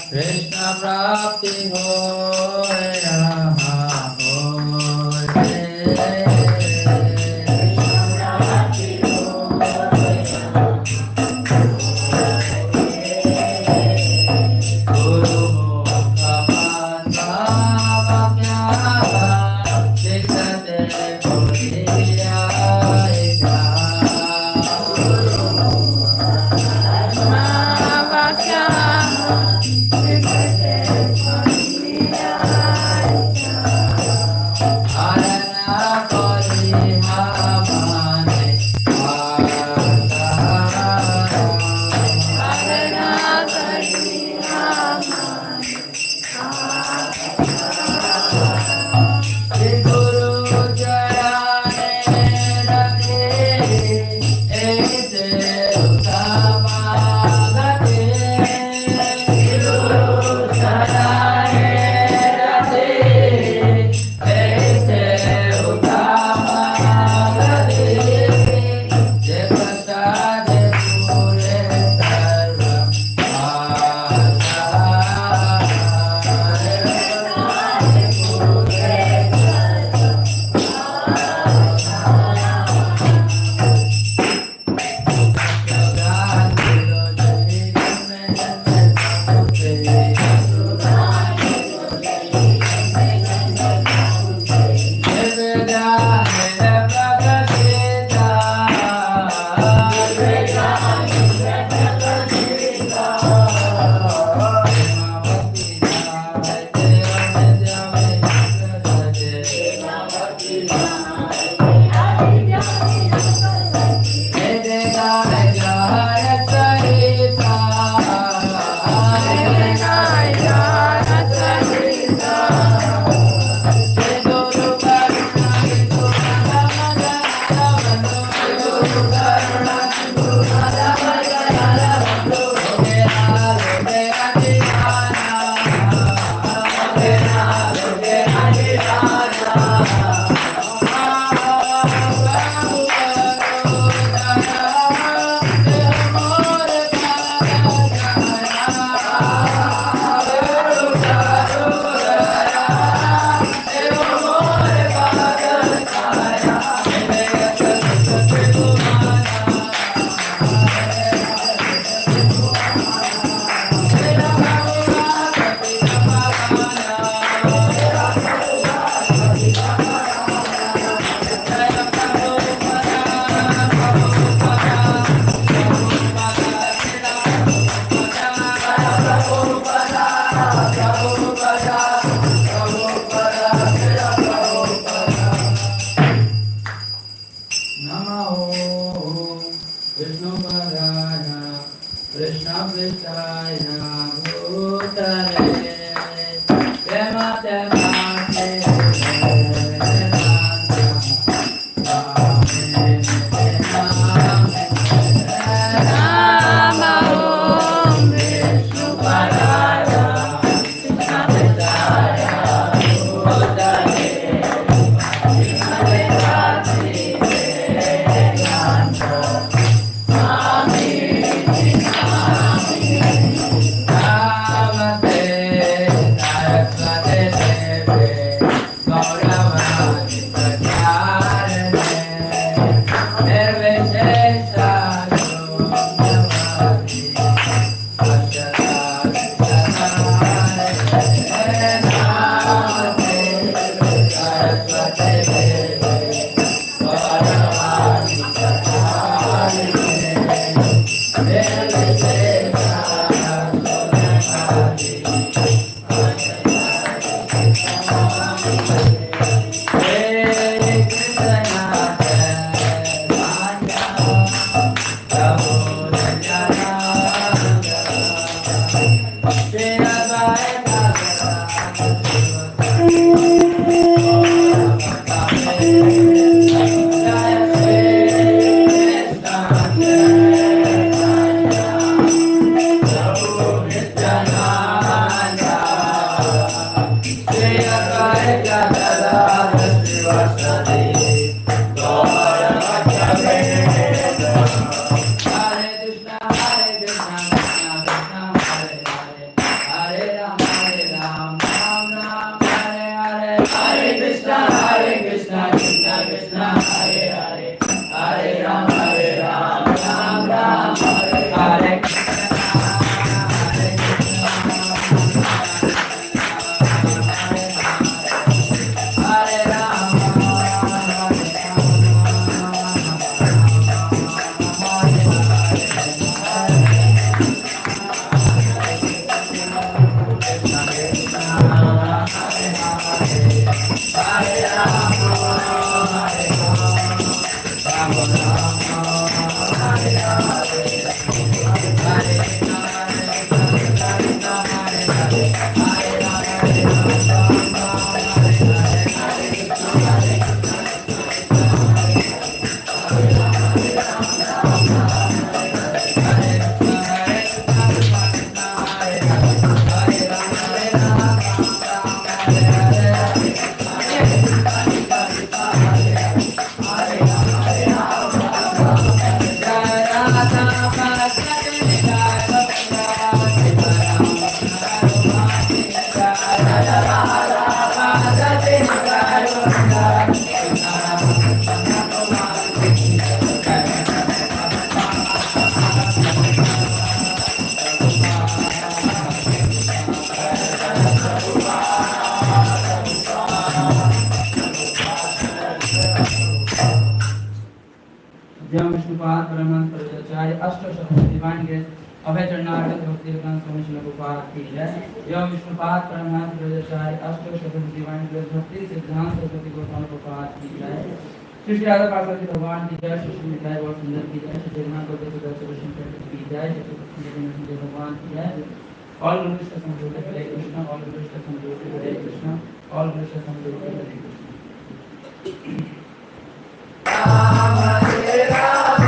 कृष्ण प्राप्ति होय रहा होय गुरु मुख पांडवा दिखते बोलिया जय विष्णुपाद परमहंस प्रचार्य अष्टशतक डिवाइन ग्रेस अभय चरणारविंद भक्ति रत्न स्वामी श्री प्रभुपाद की जय। जय विष्णुपाद परमहंस प्रचार्य अष्टशतक डिवाइन ग्रेस भक्ति सिद्धांत सरस्वती गोस्वामी प्रभुपाद की जय। श्री श्री राधा पार्वती भगवान की जय। श्री श्री मिठाई बहुत सुंदर की जय। श्री जगन्नाथ बलदेव सुदर्शन कृष्ण की जय। श्री भगवान की जय। ऑल गुरुष्ट संपूर्ण हरे कृष्ण। ऑल गुरुष्ट संपूर्ण हरे कृष्ण। ऑल गुरुष्ट संपूर्ण हरे कृष्ण। राम हरे राम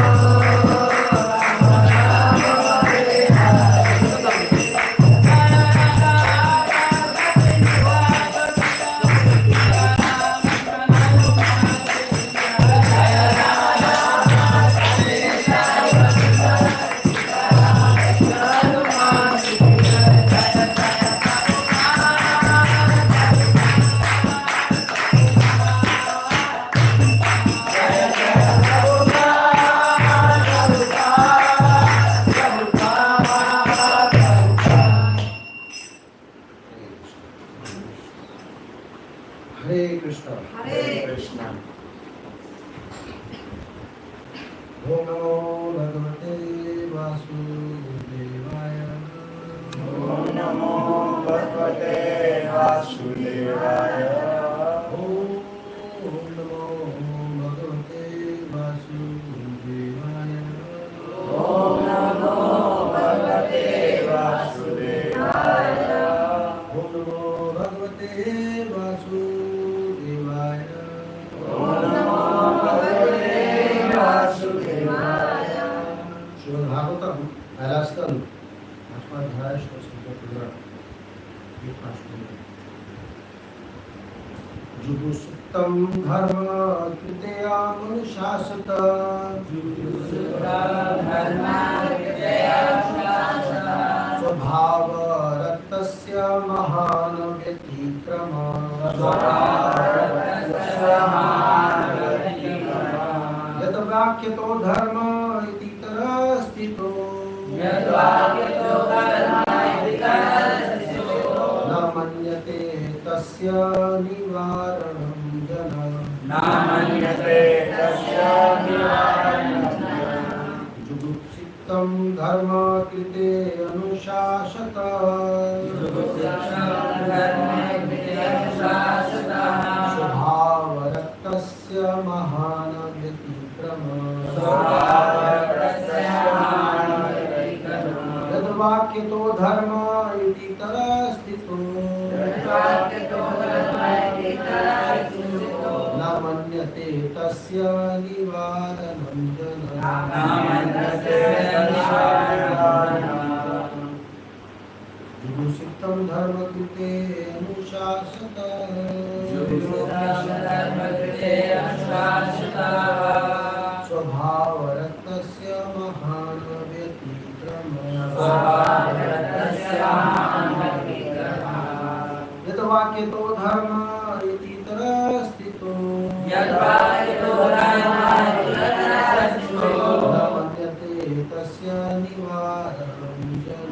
जुगुसुप्तं धर्म कृतया मनुशासत स्वभावरक्तस्य महान् व्यतिक्रम यद वाक्यतो धर्म इति तरस्थितो न मन्यते तस्य निवारणं जन जुगुप्सितं धर्म कृते अनुशासत स्वभावरक्तस्य महान् व्यतिक्रम यद्वाक्यतो धर्म इति तरस्थितो न मन्यते तस्य निवारणं जन जुगुप्सितं धर्म कृते अनुशासत स्वभावरक्तस्य महान् व्यतिक्रम यद्वाक्यतो धर्म इति तरस्थितो न मन्यते तस्य निवारणं जन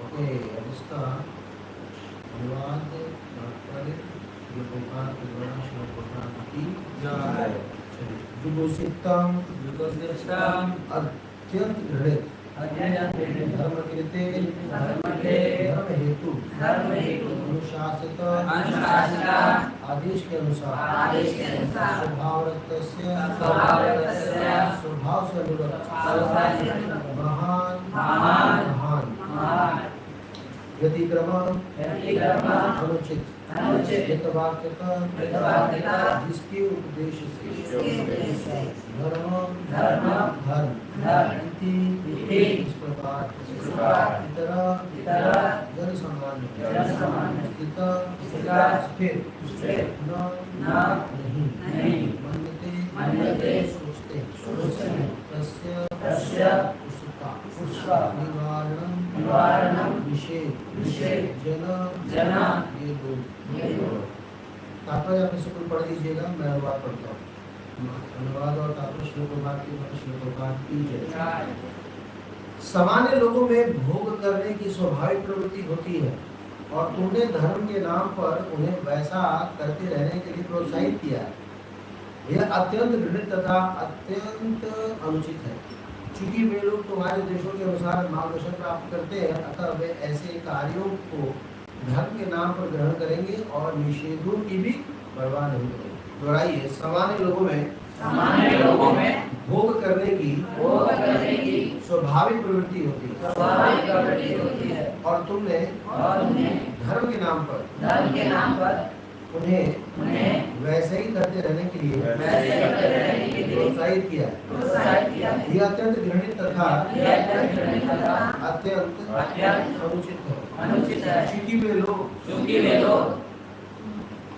ओके इसका अनुवाद तात्पर्य ये प्रकार के द्वारा श्लोक की जय। विभूषितम अत्यंत घृणित धर्म कृते धर्म हेतु अनुशासित आदेश के अनुसार स्वभाव से अनुरक्त महान व्यतिक्रम अनुचित जिसके उपदेश से धर्म इस प्रकार इतर जन सामान्य स्थिर नहीं मान्यते सोचते तस्य उसका निवारणम विषय जन ये दो तात्पर्य अपने से कोई पढ़ लीजिएगा। मैं अनुवाद पढ़ता हूँ। अनुवाद और तात्पर्य श्लोकोपात की जय। सामान्य लोगों में भोग करने की स्वाभाविक प्रवृत्ति होती है और तुमने धर्म के नाम पर उन्हें वैसा करते रहने के लिए प्रोत्साहित किया है। यह अत्यंत घृणित तथा अत्यंत अनुचित है। चूंकि वे लोग तुम्हारे उद्देश्यों के अनुसार मार्गदर्शन प्राप्त करते हैं, अतः वे ऐसे कार्यों को धर्म के नाम पर ग्रहण करेंगे और निषेधों की भी परवाह नहीं करेंगे। दोहराइए, सामान्य लोगों में भोग करने की स्वाभाविक प्रवृत्ति होती है और तुमने धर्म के नाम पर उन्हें वैसे ही करते रहने के लिए प्रोत्साहित किया। यह अत्यंत घृणित तथा अत्यंत अनुचित है। चूंकि वे लोग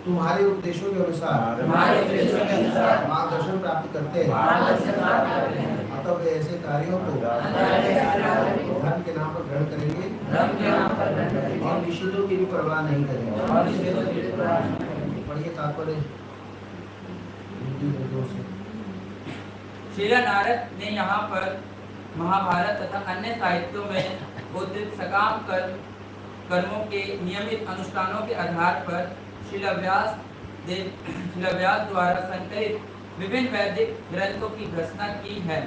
तुम्हारे उपदेशों के अनुसार मार्गदर्शन प्राप्त करते हैं, अतः वे ऐसे कार्यों को धर्म के नाम पर ग्रहण करेंगे और निषेधों की भी परवाह नहीं करेंगे। पढ़िए तात्पर्य। श्री नारद ने यहाँ पर महाभारत तथा अन्य साहित्यों में उद्धृत सकाम कर्मों के नियमित अनुष्ठानों के आधार पर श्रील व्यास द्वारा संकलित विभिन्न वैदिक ग्रंथों की घोषणा की है।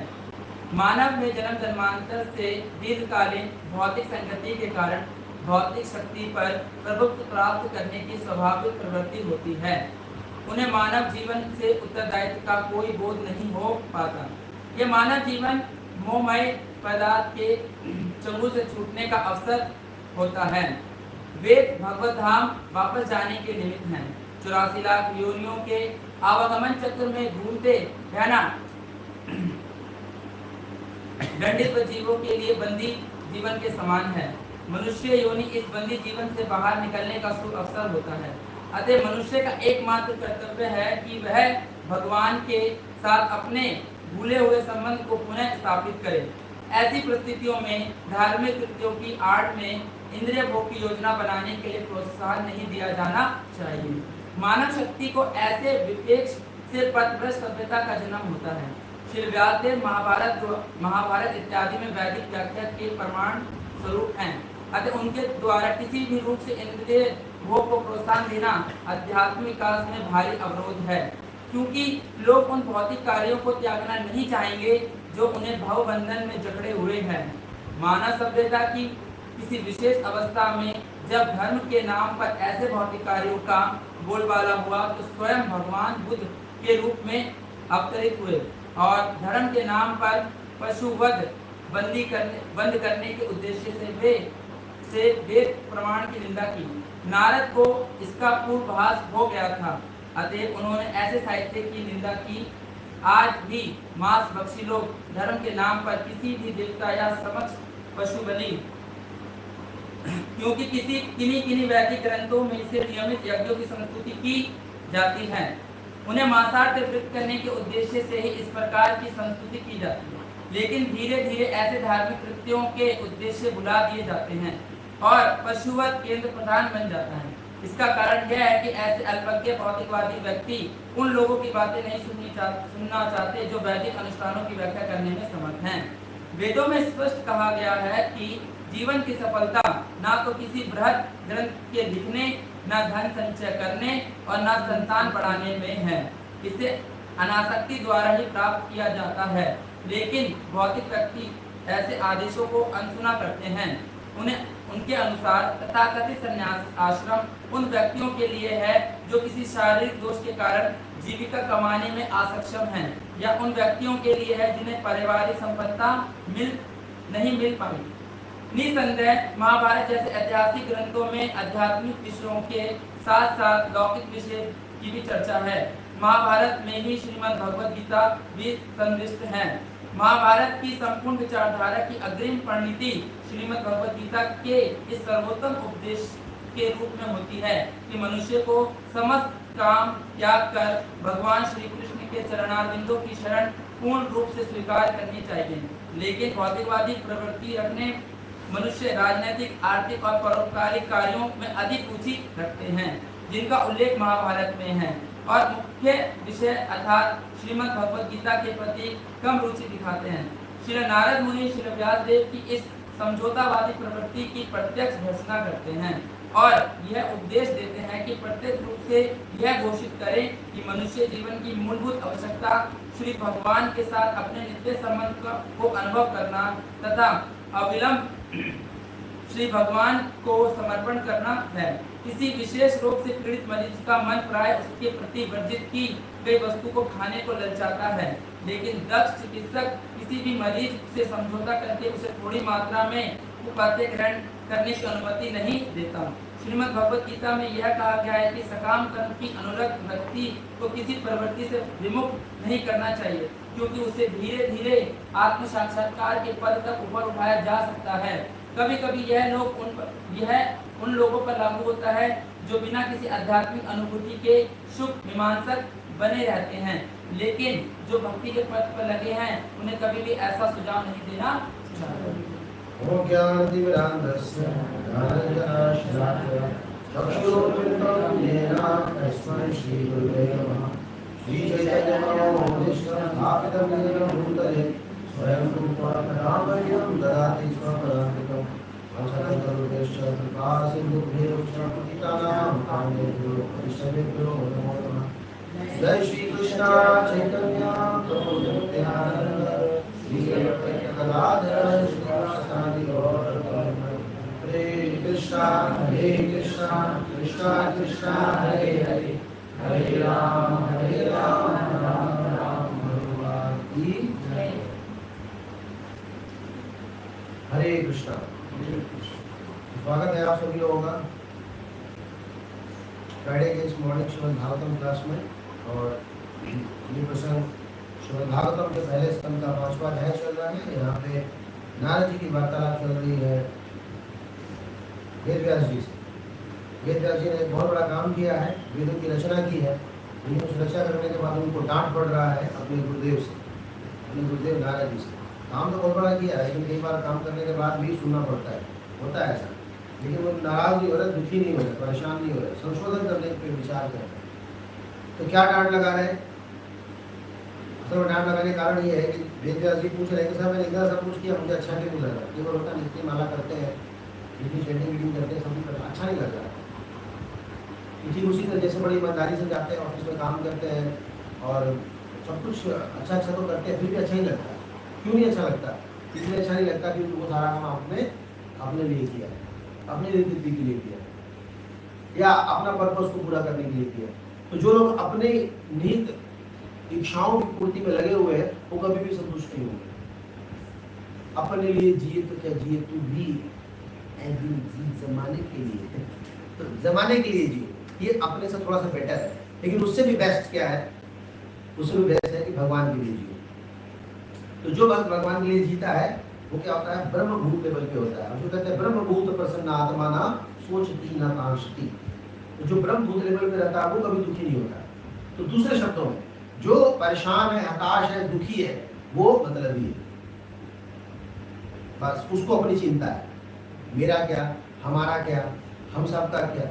मानव में जन्म जन्मांतर से दीर्घकालीन भौतिक संगति के कारण भौतिक शक्ति पर प्रभुत्व प्राप्त करने की स्वाभाविक प्रवृत्ति होती है। उन्हें मानव जीवन से उत्तरदायित्व का कोई बोध नहीं हो पाता। ये मानव जीवन मोहमय पदार्थ के चंगुल से छूटने का अवसर होता है। वेद भगवत धाम वापस जाने के निमित्त हैं। 84 लाख योनियों के आवागमन चक्र में घूमते रहना दंडित जीवों के लिए बंदी जीवन के समान है। मनुष्य योनि इस बंदी जीवन से बाहर निकलने का शुभ अवसर होता है। अतः मनुष्य का एकमात्र कर्तव्य है कि वह भगवान के साथ अपने भूले हुए संबंध को पुनः स्थापित करे। ऐसी परिस्थितियों में धार्मिक कृत्यों की आड़ में इंद्रिय भोग की योजना बनाने के लिए प्रोत्साहन नहीं दिया जाना चाहिए। मानव शक्ति को ऐसे विपेक्ष से पथभ्रष्ट सभ्यता का जन्म होता है। श्री व्यासदेव महाभारत इत्यादि में वैदिक व्याख्या के प्रमाण स्वरूप हैं। अतः उनके द्वारा किसी भी रूप से इंद्रिय भोग को प्रोत्साहन देना आध्यात्मिक विकास में भारी अवरोध है, क्योंकि लोग उन भौतिक कार्यों को त्यागना नहीं चाहेंगे जो उन्हें भव बंधन में जकड़े हुए हैं। मानव सभ्यता की किसी विशेष अवस्था में जब धर्म के नाम पर ऐसे भौतिक कार्यों का बोलबाला हुआ तो स्वयं भगवान बुद्ध के रूप में अवतरित हुए और धर्म के नाम पर पशुवध बंद करने के उद्देश्य से वेद प्रमाण की निंदा की। नारद को इसका पूर्वाभास हो गया था, अतः उन्होंने ऐसे साहित्य की निंदा की। आज भी मांस भक्षी लोग धर्म के नाम पर किसी भी देवता या समक्ष पशु बलि, क्योंकि किन्हीं वैदिक ग्रंथों में से नियमित यज्ञों की संस्तुति की जाती है। उन्हें मांसाहार से वृत्त करने के उद्देश्य से ही इस प्रकार की संस्तुति की जाती है, लेकिन धीरे धीरे ऐसे धार्मिक कृत्यों के उद्देश्य भुला दिए जाते हैं और पशुवध केंद्र प्रधान बन जाता है। इसका कारण यह है कि ऐसे अल्पज्ञ भौतिकवादी व्यक्ति उन लोगों की बातें नहीं सुनना चाहते जो वैदिक अनुष्ठानों की व्याख्या करने में समर्थ हैं। वेदों में स्पष्ट कहा गया है कि जीवन की सफलता ना तो किसी बृहद ग्रंथ के लिखने, न धन संचय करने और न संतान बढ़ाने में है। इसे अनासक्ति द्वारा ही प्राप्त किया जाता है। लेकिन भौतिक व्यक्ति ऐसे आदेशों को अनसुना करते हैं। उन्हें उनके अनुसार तथाकथित संन्यास आश्रम उन व्यक्तियों के लिए है जो किसी शारीरिक दोष के कारण जीविका कमाने में असक्षम हैं, या उन व्यक्तियों के लिए है जिन्हें पारिवारिक संपत्ति नहीं मिल पाई। निसंदेह महाभारत जैसे ऐतिहासिक ग्रंथों में आध्यात्मिक विषयों के साथ साथ लौकिक विषय की भी चर्चा है। महाभारत में ही श्रीमद् भगवद गीता भी संदिष्ट है। महाभारत की संपूर्ण विचारधारा की अग्रिम परिणति श्रीमद् भगवद गीता के इस सर्वोत्तम उपदेश के रूप में होती है कि मनुष्य को समस्त काम त्याग कर भगवान श्री कृष्ण के चरणारविंदों की शरण पूर्ण रूप से स्वीकार करनी चाहिए। लेकिन भौतिकवादी प्रवृत्ति रखने मनुष्य राजनीतिक, आर्थिक और परोपकारिक कार्यों में अधिक रुचि रखते हैं, जिनका उल्लेख महाभारत में है, और मुख्य विषय अर्थात श्रीमद् भगवद गीता के प्रति कम रुचि दिखाते हैं। श्री नारद मुनि श्री व्यास देव की इस समझौतावादी प्रवृत्ति की प्रत्यक्ष भर्त्सना करते हैं और यह उपदेश देते हैं कि प्रत्यक्ष रूप से यह घोषित करें कि मनुष्य जीवन की मूलभूत आवश्यकता श्री भगवान के साथ अपने नित्य संबंध को अनुभव करना तथा अविलंब श्री भगवान को समर्पण करना है। किसी विशेष रोग से पीड़ित मरीज का मन प्राय उसके प्रति वर्जित की गई वस्तु को खाने को ललचाता है, लेकिन दक्ष चिकित्सक किसी भी मरीज से समझौता करके उसे थोड़ी मात्रा में उपादेय ग्रहण करने की अनुमति नहीं देता। श्रीमद् भगवद गीता में यह कहा गया है कि सकाम कर्म की अनुरक्त व्यक्ति को किसी प्रवृत्ति से विमुख नहीं करना चाहिए, क्योंकि उसे धीरे धीरे आत्म साक्षात्कार के पद तक ऊपर उठाया जा सकता है। कभी कभी यह उन लोगों पर लागू होता है जो बिना किसी आध्यात्मिक अनुभूति के शुभ मीमांसक बने रहते हैं, लेकिन जो भक्ति के पथ पर लगे हैं उन्हें कभी भी ऐसा सुझाव नहीं देना चाहिए। जय श्री कृष्ण चैतन्य प्रभु नित्यानंद श्री अद्वैत गदाधर श्रीवासादि गौर हरे कृष्णा कृष्णा कृष्णा हरे हरे हरे राम राम राम हरे हरे कृष्णा। स्वागत है आप सभी लोगों का फ्राइडे के इस मॉर्निंग श्रीमद् भागवतम क्लास में। और ये प्रसंग श्रीमद् भागवतम के पहले स्कंद का 5वां अध्याय चल रहा है। यहाँ पे नारद जी की वार्तालाप चल रही है वेद व्यास जी से। वेद व्यास जी ने एक बहुत बड़ा काम किया है, वेदों की रचना की है, लेकिन उस रचना करने के बाद उनको डांट पड़ रहा है अपने गुरुदेव से, अपने गुरुदेव नारद जी से। काम तो बहुत बड़ा किया है, लेकिन कई बार काम करने के बाद भी सुनना पड़ता है, होता है ऐसा। लेकिन वो नाराज नहीं हो रहे, दुखी नहीं हो रहे, परेशान नहीं हो रहे, संशोधन करने पर विचार कर रहे। तो क्या डांट लगा रहे हैं? असल डांट लगाने का कारण ये है कि वेद व्यास जी पूछ रहे हैं कि सर मैंने इतना सब कुछ किया, मुझे अच्छा नहीं लग रहा। केवल होता है इतनी माला करते हैं, इतनी चैंटिंग मीटिंग करते हैं, सब कुछ अच्छा नहीं लग रहा। ठीक उसी तरह जैसे बड़ी ईमानदारी से जाते हैं, ऑफिस में काम करते हैं और सब कुछ अच्छा तो करते हैं, फिर भी अच्छा नहीं लगता। क्यों नहीं अच्छा लगता? इसलिए अच्छा नहीं लगता क्योंकि वो सारा काम आपने अपने लिए किया, अपने रीति के लिए किया, या अपना पर्पस को पूरा करने के लिए किया। तो जो लोग अपने निहित इच्छाओं की पूर्ति में लगे हुए हैं वो कभी भी संतुष्ट नहीं होंगे। अपने लिए जिए तो क्या जिए, तू भी जमाने के लिए, तो जमाने के लिए जिए, ये अपने से थोड़ा सा बेटर है। लेकिन उससे भी बेस्ट क्या है? उससे भी बेस्ट है कि भगवान के लिए जिए। तो जो भक्त भगवान के लिए जीता है वो क्या होता है? ब्रह्मभूत लेवल पे होता है। जो कहते हैं ब्रह्मभूत प्रसन्न आत्मा ना सोचती ना कांक्षती। तो जो ब्रह्मभूत लेवल पे रहता है वो कभी दुखी नहीं होता। तो दूसरे शब्दों में जो परेशान है, हताश है, दुखी है, वो मतलबी है। बस उसको अपनी चिंता है, मेरा क्या, हमारा क्या, हम सबका क्या।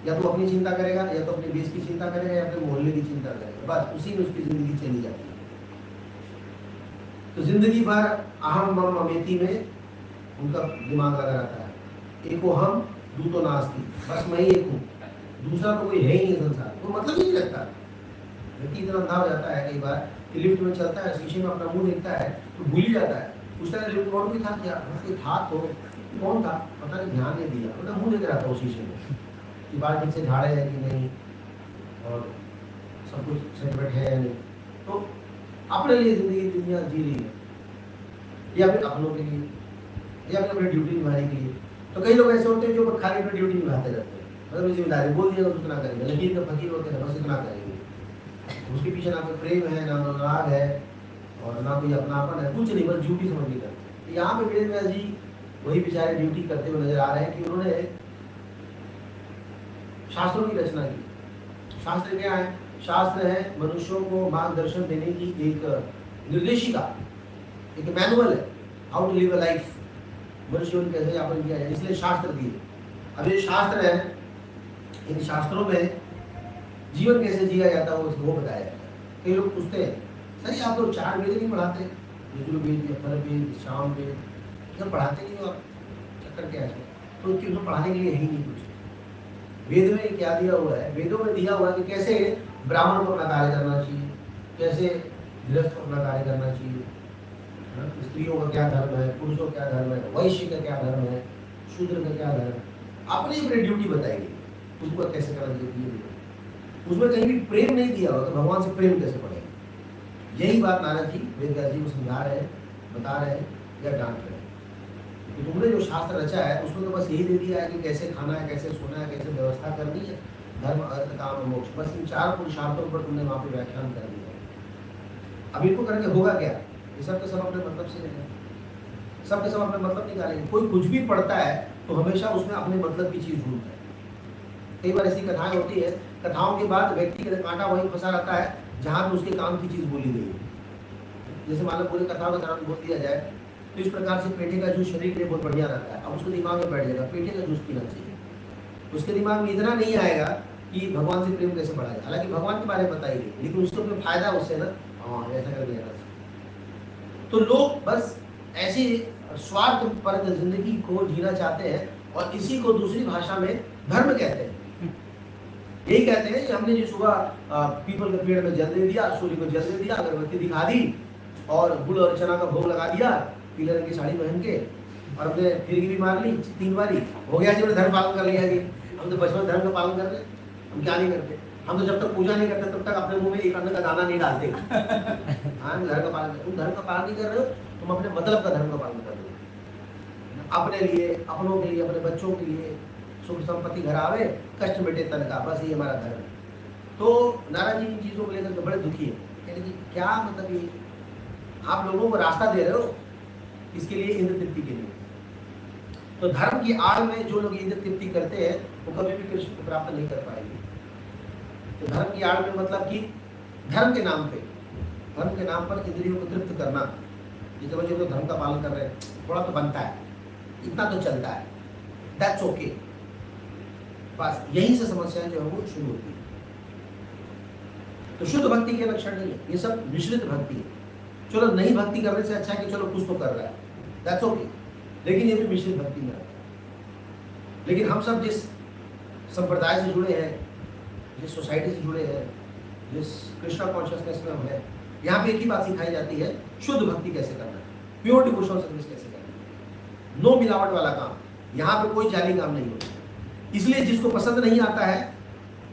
या तो अपनी चिंता करेगा, या तो अपने देश की चिंता करेगा, या फिर मोहल्ले की चिंता करेगा। बस उसी में उसकी जिंदगी चली जाती है। तो जिंदगी भर अहम मम ममेती में उनका दिमाग लगा रहता है। एको हम दूतो नास्ति, बस मैं ही एक हूँ, दूसरा तो कोई है ही नहीं संसार। वो मतलब ही नहीं लगता। व्यक्ति इतना अंधा हो जाता है कई बार कि लिफ्ट में चलता है, शीशे में अपना मुंह देखता है तो भूल ही जाता है उस टाइम लिफ्ट कौन भी था क्या, कोई था तो कौन था पता नहीं, ध्यान नहीं दिया, मतलब मुंह देख रहा था उस शीशे में कि बाल ठीक से झाड़े है कि नहीं और सब कुछ सेट बैठे है नहीं। तो अपने लिए जिंदगी दुनिया जी रही है या फिर अपनों के लिए या फिर अपनी ड्यूटी निभाने के लिए। तो कई लोग ऐसे होते हैं जो खाली अपनी ड्यूटी निभाते रहते हैं, मतलब जिम्मेदारी बोल दिया तो उतना करेंगे, लेकिन तो फकीर होते हैं बस इतना करेंगे, उसके पीछे ना कोई प्रेम है ना अनुराग है और ना कोई अपनापन है, कुछ नहीं, बस ड्यूटी समझ के करते। यहाँ पे वीरेंद्र जी वही बेचारे ड्यूटी करते हुए नजर आ रहे हैं कि उन्होंने शास्त्रों की रचना की। शास्त्र क्या है? शास्त्र है मनुष्यों को मार्गदर्शन देने की एक निर्देशिका, एक मैनुअल है, how to live a life, मनुष्यों को कैसे यापन किया जाए, इसलिए शास्त्र दिए। अब ये शास्त्र है, इन शास्त्रों में जीवन कैसे जिया जाता है वो बताया जाता है। कई लोग पूछते हैं सर आप लोग 4 वेद नहीं पढ़ाते, यजुर्वेद अथर्ववेद सामवेद सब पढ़ाते नहीं हो आप, चक्कर क्या है? तो क्यों पढ़ाने के लिए है ही नहीं कुछ। वेद में क्या दिया हुआ है? वेदों में दिया हुआ है कि कैसे ब्राह्मण को अपना कार्य करना चाहिए, कैसे गृहस्थ को अपना कार्य करना चाहिए, स्त्रियों का क्या धर्म है, पुरुषों का क्या धर्म है, वैश्य का क्या धर्म है, शूद्र का क्या धर्म है, अपनी अपनी ड्यूटी बताएगी उसको कैसे करना चाहिए। उसमें कहीं भी प्रेम नहीं दिया हुआ तो भगवान से प्रेम कैसे पड़ेगा? यही बात नारद जी वेद व्यास जी को समझा रहे हैं, बता रहे हैं या डांट रहे हैं कि तुमने जो शास्त्र रचा है उसमें तो बस यही दे दिया है कि कैसे खाना है, कैसे सोना है, कैसे व्यवस्था करनी है, धर्म अर्थ काम और मोक्ष, बस इन 4 पुरुषार्थों पर तुमने वहाँ पे व्याख्यान कर दिया। अब इनको करके होगा क्या? ये सब के सब अपने मतलब से नहीं, सब के सब अपने मतलब निकालेंगे। कोई कुछ भी पढ़ता है तो हमेशा उसमें अपने मतलब की चीज ढूंढता है। कई बार ऐसी कथाएं होती है, कथाओं के बाद व्यक्ति के कांटा वहीं फंसा रहता है जहां पे उसके काम की चीज बोली गई है। जैसे मान लो पूरी कथाओं का कारण बोल दिया जाए तो इस प्रकार से पेटे का जूस शरीर के लिए बहुत बढ़िया रहता है, अब उसको दिमाग में बैठ जाएगा पेटे का जूस पीना चाहिए, उसके दिमाग में इतना नहीं आएगा कि भगवान से प्रेम कैसे बढ़ाएगा। हालांकि भगवान के बारे में बताई गई लेकिन उसको अपने फायदा उससे ना, हाँ ऐसा कर दिया। तो लोग बस ऐसी स्वार्थ पर जिंदगी को जीना चाहते हैं और इसी को दूसरी भाषा में धर्म कहते हैं। यही कहते हैं कि हमने जो सुबह पीपल के पेड़ में जल दे दिया, सूर्य को जल दे दिया, अगरबत्ती दिखा दी और गुड़ और चना का भोग लगा दिया पीले रंग की साड़ी पहन के और हमने फिरकी भी मार ली 3 बारी, हो गया जी हमने धर्म पालन कर लिया। कि हम तो बचपन धर्म का पालन कर रहे हैं, हम क्या नहीं करते? हम तो जब तक पूजा नहीं करते तब तक अपने मुंह में एक अन्न का दाना नहीं डालते। हाँ धर्म का पालन, तुम धर्म का पालन नहीं कर रहे हो, तुम अपने मतलब का धर्म का पालन कर रहे हो, अपने लिए, अपनों के लिए, अपने बच्चों के लिए, सुख संपत्ति घर आवे, कष्ट मिटे तन का, बस ये हमारा धर्म है। तो नाराज जी इन चीजों को लेकर बड़े दुखी है, कहते कि क्या मतलब ये आप लोगों को रास्ता दे रहे हो इसके लिए, इंद्र तृप्ति के लिए। तो धर्म की आड़ में जो लोग इंद्र तृप्ति करते हैं वो कभी भी कृष्ण को प्राप्त नहीं कर पाएंगे। तो धर्म की आड़ में मतलब कि धर्म के नाम पे, धर्म के नाम पर इंद्रियों को तृप्त करना, जिस वजह से धर्म का पालन कर रहे हैं, थोड़ा तो बनता है, इतना तो चलता है, दैट्स ओके। बस यहीं से समस्याएं जो है वो शुरू होती है। तो शुद्ध भक्ति के लक्षण नहीं है, ये सब मिश्रित भक्ति है। चलो नहीं भक्ति करने से अच्छा है कि चलो कुछ तो कर रहा है, दैट्स ओके, लेकिन ये भी मिश्रित भक्ति में आता है। लेकिन हम सब जिस संप्रदाय से जुड़े हैं, जिस सोसाइटी से जुड़े हैं, जिस कृष्णा कॉन्शियसनेस में हम हैं, यहाँ पे एक ही बात सिखाई जाती है, शुद्ध भक्ति कैसे करना है, प्योर डिवोशनल सर्विस कैसे करना है, नो मिलावट वाला काम, यहाँ पे कोई जाली काम नहीं होता। इसलिए जिसको पसंद नहीं आता है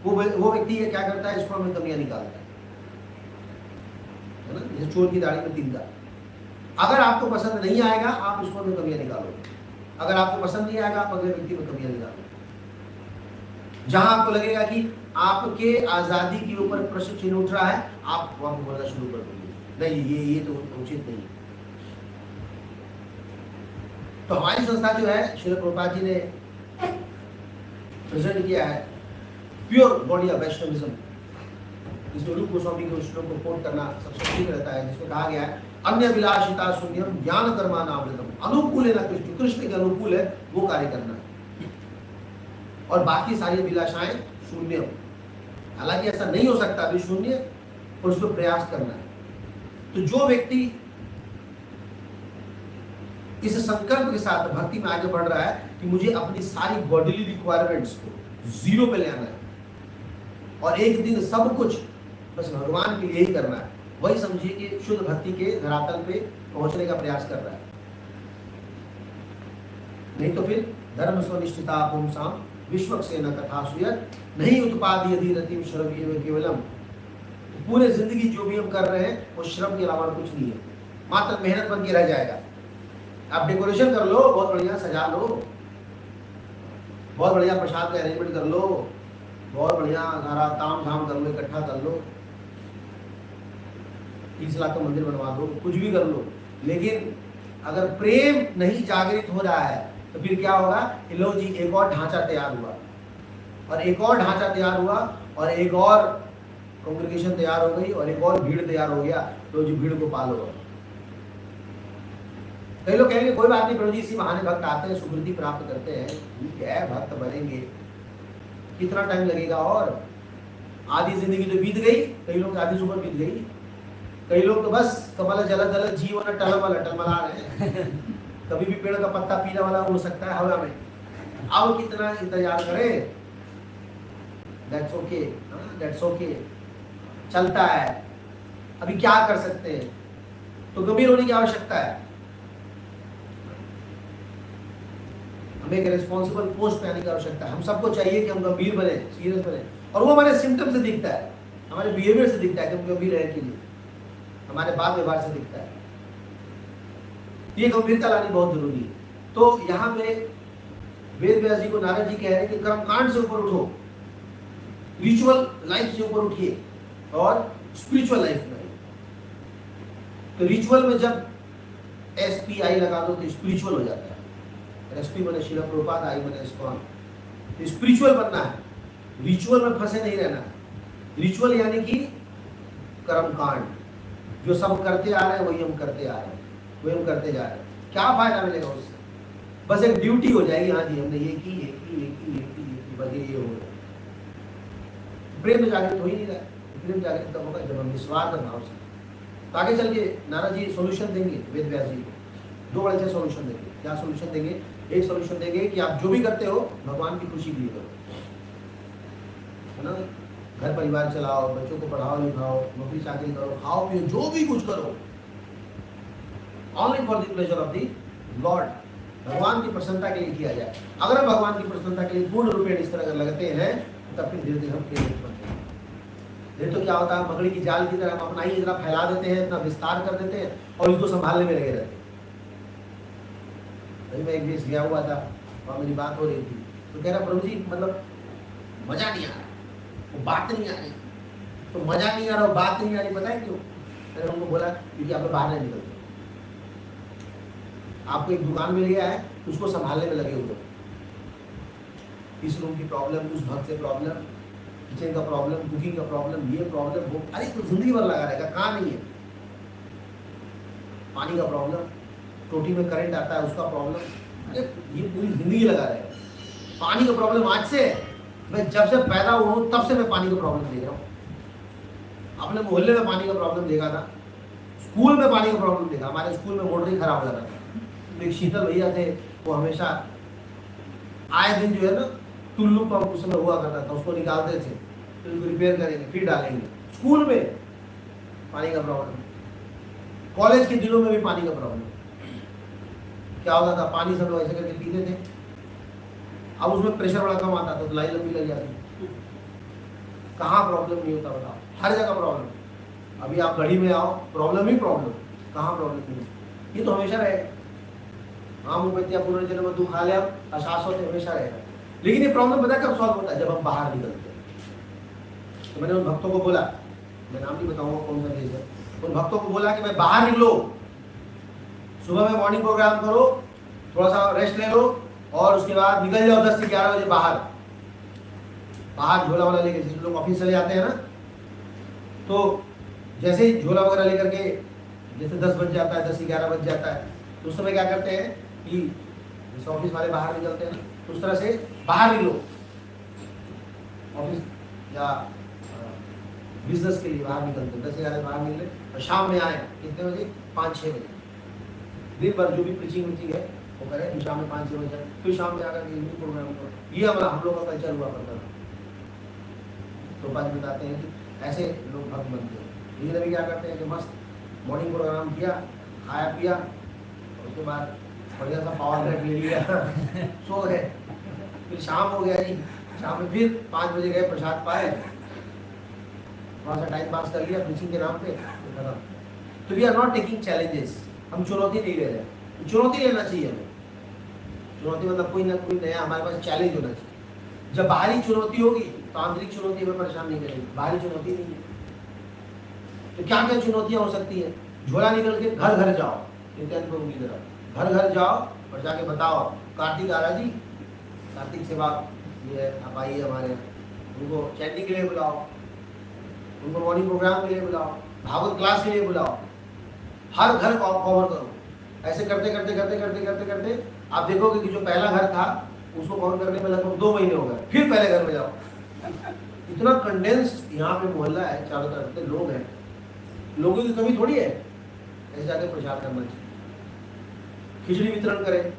वो व्यक्ति ये क्या करता है, इसको में कमियां निकालता है ना, जैसे चोर की दाढ़ी में 3 दांत। अगर आपको पसंद नहीं आएगा आप इसको में कमियां निकालोगे, अगर आपको पसंद नहीं आएगा आप अगले व्यक्ति में कमियां निकालोगे। जहां आपको लगेगा कि आपके आजादी के ऊपर प्रश्न चिन्ह उठ रहा है, आप वहां बोलना शुरू कर दोगे, नहीं ये तो उचित नहीं। तो हमारी संस्था जो है, श्रील प्रभुपाद जी ने प्रेजेंट किया है प्योर बॉडी ऑफ वैष्णविज्म। इसमें रूप गोस्वामी के श्लोक को कोट करना सबसे ठीक रहता है, जिसमें कहा गया है अन्य विलासिता शून्यम ज्ञान कर्मानामृतम, अनुकूल है ना कृष्ण, कृष्ण के अनुकूल है वो कार्य करना है और बाकी सारी विलासाएं शून्य। हालांकि ऐसा नहीं हो सकता अभी शून्य, और उसको प्रयास करना है। तो जो व्यक्ति इस संकल्प के साथ भक्ति में आगे बढ़ रहा है कि मुझे अपनी सारी बॉडीली रिक्वायरमेंट्स को 0 पे ले आना है और एक दिन सब कुछ बस भगवान के लिए ही करना है, वही समझिए कि शुद्ध भक्ति के धरातल पे पहुंचने का प्रयास कर रहा है। नहीं तो फिर धर्म स्वनिष्ठिता पुंसाम विश्वक्सेन कथा सुयत नहीं उत्पाद यदि रतिम श्रव्य केवलम। पूरे जिंदगी जो भी हम कर रहे हैं वो श्रम के अलावा कुछ नहीं है, मात्र मेहनत बन के रह जाएगा। आप डेकोरेशन कर लो, बहुत बढ़िया सजा लो, बहुत बढ़िया प्रसाद का अरेंजमेंट कर लो, बहुत बढ़िया सारा ताम झाम कर लो, इकट्ठा कर लो, 30 लाख का मंदिर बनवा दो, कुछ भी कर लो, लेकिन अगर प्रेम नहीं जागृत हो रहा है तो फिर क्या होगा? लो जी, एक और ढांचा तैयार हुआ, और एक और ढांचा तैयार हुआ, और एक और कांग्रेगेशन तैयार हो गई, और एक और भीड़ तैयार हो गया। तो जो भीड़ को पालो। कई लोग कहेंगे कोई बात नहीं प्रभु जी, इसी बहाने भक्त आते हैं, सुकृति प्राप्त करते हैं, ठीक है, भक्त बनेंगे, कितना टाइम लगेगा? और आधी जिंदगी तो बीत गई, कई लोग आधी सुबह बीत गई, कई लोग तो बस कमल जल जल जीवन टलमला रहे हैं। कभी भी पेड़ का पत्ता पीला वाला उड़ सकता है हवा में, अब कितना इंतजार करें? दैट्स ओके, दैट्स ओके, चलता है, अभी क्या कर सकते हैं? तो गंभीर होने की आवश्यकता है। हमें एक रिस्पॉन्सिबल पोस्ट पे आने की आवश्यकता है। हम सबको चाहिए कि हम गंभीर बने, सीरियस बने, और वो हमारे सिम्टम से दिखता है, हमारे बिहेवियर से दिखता है कि हम गंभीर रहने के लिए, हमारे बात व्यवहार से दिखता है। ये गंभीरता लानी बहुत जरूरी है। तो यहाँ पे वेद व्यास जी को नारद जी कह रहे हैं कि कर्मकांड से ऊपर उठो, रिचुअल लाइफ से ऊपर उठिए और स्पिरिचुअल लाइफ में। तो रिचुअल में जब SPI लगा दो तो स्पिरिचुअल हो जाता है। SP बने शिला प्रभुपाद, I बने इस्कॉन। तो स्पिरिचुअल बनना है, रिचुअल में फंसे नहीं रहना। रिचुअल यानी कि कर्मकांड, जो सब करते आ रहे हैं वही हम करते आ रहे हैं, वही हम करते जा रहे हैं। क्या फायदा मिलेगा उससे? बस एक ड्यूटी हो जाएगी, हाँ जी हमने ये की, ये की, ये की, ये की, बस ये हो गया। प्रेम जागृत हो ही नहीं रहा है। प्रेम जागृत तब होगा जब हम निस्वार्थ भाव से। तो आगे चल के नारद जी सोल्यूशन देंगे, वेद व्यास जी दो बड़े अच्छे सोल्यूशन देंगे। क्या सोल्यूशन देंगे? एक सोल्यूशन देंगे कि आप जो भी करते हो भगवान की खुशी के लिए करो, है ना। घर परिवार चलाओ, बच्चों को पढ़ाओ लिखाओ, नौकरी चाकरी करो, खाओ पियो, जो भी कुछ करो, only for the pleasure of the Lord, भगवान की प्रसन्नता के लिए किया जाए। अगर हम भगवान की प्रसन्नता के लिए पूर्ण रूप में इस तरह अगर लगते हैं तब फिर धीरे धीरे हम प्रेरित बनते हैं। नहीं तो क्या होता है, मकड़ी की जाल की तरह हम अपना ही इतना फैला देते हैं, इतना विस्तार कर देते हैं और इसको संभालने में लगे रहते हैं। मैं एक देश गया हुआ था, वहाँ मेरी बात हो रही थी, तो कह रहा प्रभु जी मतलब मजा नहीं आ रहा, वो बात नहीं आ रही। तो मजा नहीं आ रहा, बात नहीं आ रही, पता है क्यों? मैंने उनको बोला क्योंकि आप बाहर नहीं निकलते, आपको एक दुकान मिल गया है, उसको संभालने में लगे हुए। इस रूम की प्रॉब्लम, उस भक्त से प्रॉब्लम, किचन का प्रॉब्लम, कुकिंग का प्रॉब्लम, ये प्रॉब्लम, वो, अरे तो जिंदगी भर लगा रहेगा, कहाँ नहीं है। पानी का प्रॉब्लम, टोटी में करंट आता है उसका प्रॉब्लम, अरे ये पूरी जिंदगी लगा रहेगा। पानी का प्रॉब्लम आज से, मैं जब से पैदा हुआ हूँ तब से मैं पानी का प्रॉब्लम देख रहा हूँ। अपने मोहल्ले में पानी का प्रॉब्लम देखा था, स्कूल में पानी का प्रॉब्लम देखा। हमारे स्कूल में मोटर ही खराब हो जाता था। एक शीतल भैया थे, वो हमेशा आए दिन जो है ना टुल्लू पंप उस समय हुआ करता था, उसको निकालते थे, फिर उसको रिपेयर करेंगे, फिर डालेंगे। स्कूल में पानी का प्रॉब्लम, कॉलेज के दिनों में भी पानी का प्रॉब्लम। क्या होता था, पानी सब लोग ऐसे करके पीते थे, अब उसमें प्रेशर बड़ा कम आता था तो लाई लंबी लग जाती। कहाँ प्रॉब्लम नहीं होता बताओ, हर जगह प्रॉब्लम। अभी आप गढ़ी में आओ, प्रॉब्लम ही प्रॉब्लम, कहाँ प्रॉब्लम नहीं। ये तो हमेशा रहेगा। हाँ मुंबई पुनर्जन्म दुख खा लिया, शाश्वत हमेशा रहेगा। लेकिन ये प्रॉब्लम पता कब सॉल्व होता है? जब हम बाहर निकलते हैं। तो मैंने उन भक्तों को बोला, मैं नाम नहीं बताऊंगा कौन सा देश है, उन भक्तों को बोला कि मैं बाहर निकलो, सुबह में मॉर्निंग प्रोग्राम करो, थोड़ा सा रेस्ट ले लो और उसके बाद निकल जाओ 10 से 11 बजे बाहर। बाहर झोला वाला लेकर, जिस लोग ऑफिस चले जाते हैं ना, तो जैसे ही झोला वगैरह लेकर के जैसे 10 बज जाता है, 10 से 11 बज जाता है, तो उस समय क्या करते हैं कि जैसे ऑफिस वाले बाहर निकलते हैं ना, तो उस तरह से बाहर निकलो ऑफिस या बिजनेस के लिए बाहर निकलते हैं। 10 से 11 बाहर निकले और शाम में आए कितने बजे? 5-6 बजे। दिन भर जो भी प्रीचिंग है वो करें, शाम में 5-6 बजे, फिर शाम में आकर के प्रोग्राम करो। ये हम लोग का कल्चर हुआ करता था। तो बात बताते हैं कि ऐसे लोग भक्त बनते हैं। लेकिन अभी क्या करते हैं कि मस्त मॉर्निंग प्रोग्राम किया, खाया पिया, उसके बाद बढ़िया सा पावर नैप ले लिया, सो गए, फिर शाम हो गया जी, शाम में फिर 5 बजे गए, प्रसाद पाए, थोड़ा सा टाइम पास कर लिया प्रीचिंग के नाम पे, खत्म। तो we are not taking challenges, हम चुनौती नहीं ले रहे। चुनौती लेना चाहिए हमें, चुनौती मतलब कोई ना कोई नया हमारे पास चैलेंज होना चाहिए। जब बाहरी चुनौती होगी तो आंतरिक चुनौती हमें परेशान नहीं करेगी, बाहरी चुनौती नहीं है। तो क्या क्या चुनौतियां हो सकती है? झोला निकल के घर घर जाओ, नित्यानंद प्रभु की तरह घर घर जाओ और जाके बताओ कार्तिक आ रहा जी, कार्तिक सेवा ये आप आइए हमारे, उनको चैंटिंग के लिए बुलाओ, उनको मॉर्निंग प्रोग्राम के लिए बुलाओ, भागवत क्लास के लिए बुलाओ, हर घर को कवर करो। ऐसे करते करते करते करते करते करते आप देखोगे कि जो पहला घर था उसको कवर करने में लगभग 2 महीने हो गए, फिर पहले घर में जाओ। इतना कंडेंस्ड यहाँ पे मोहल्ला है, चारों तरफ से लोग हैं, लोगों की कमी थोड़ी है। ऐसे जाके प्रचार करना चाहिए, खिचड़ी वितरण करें,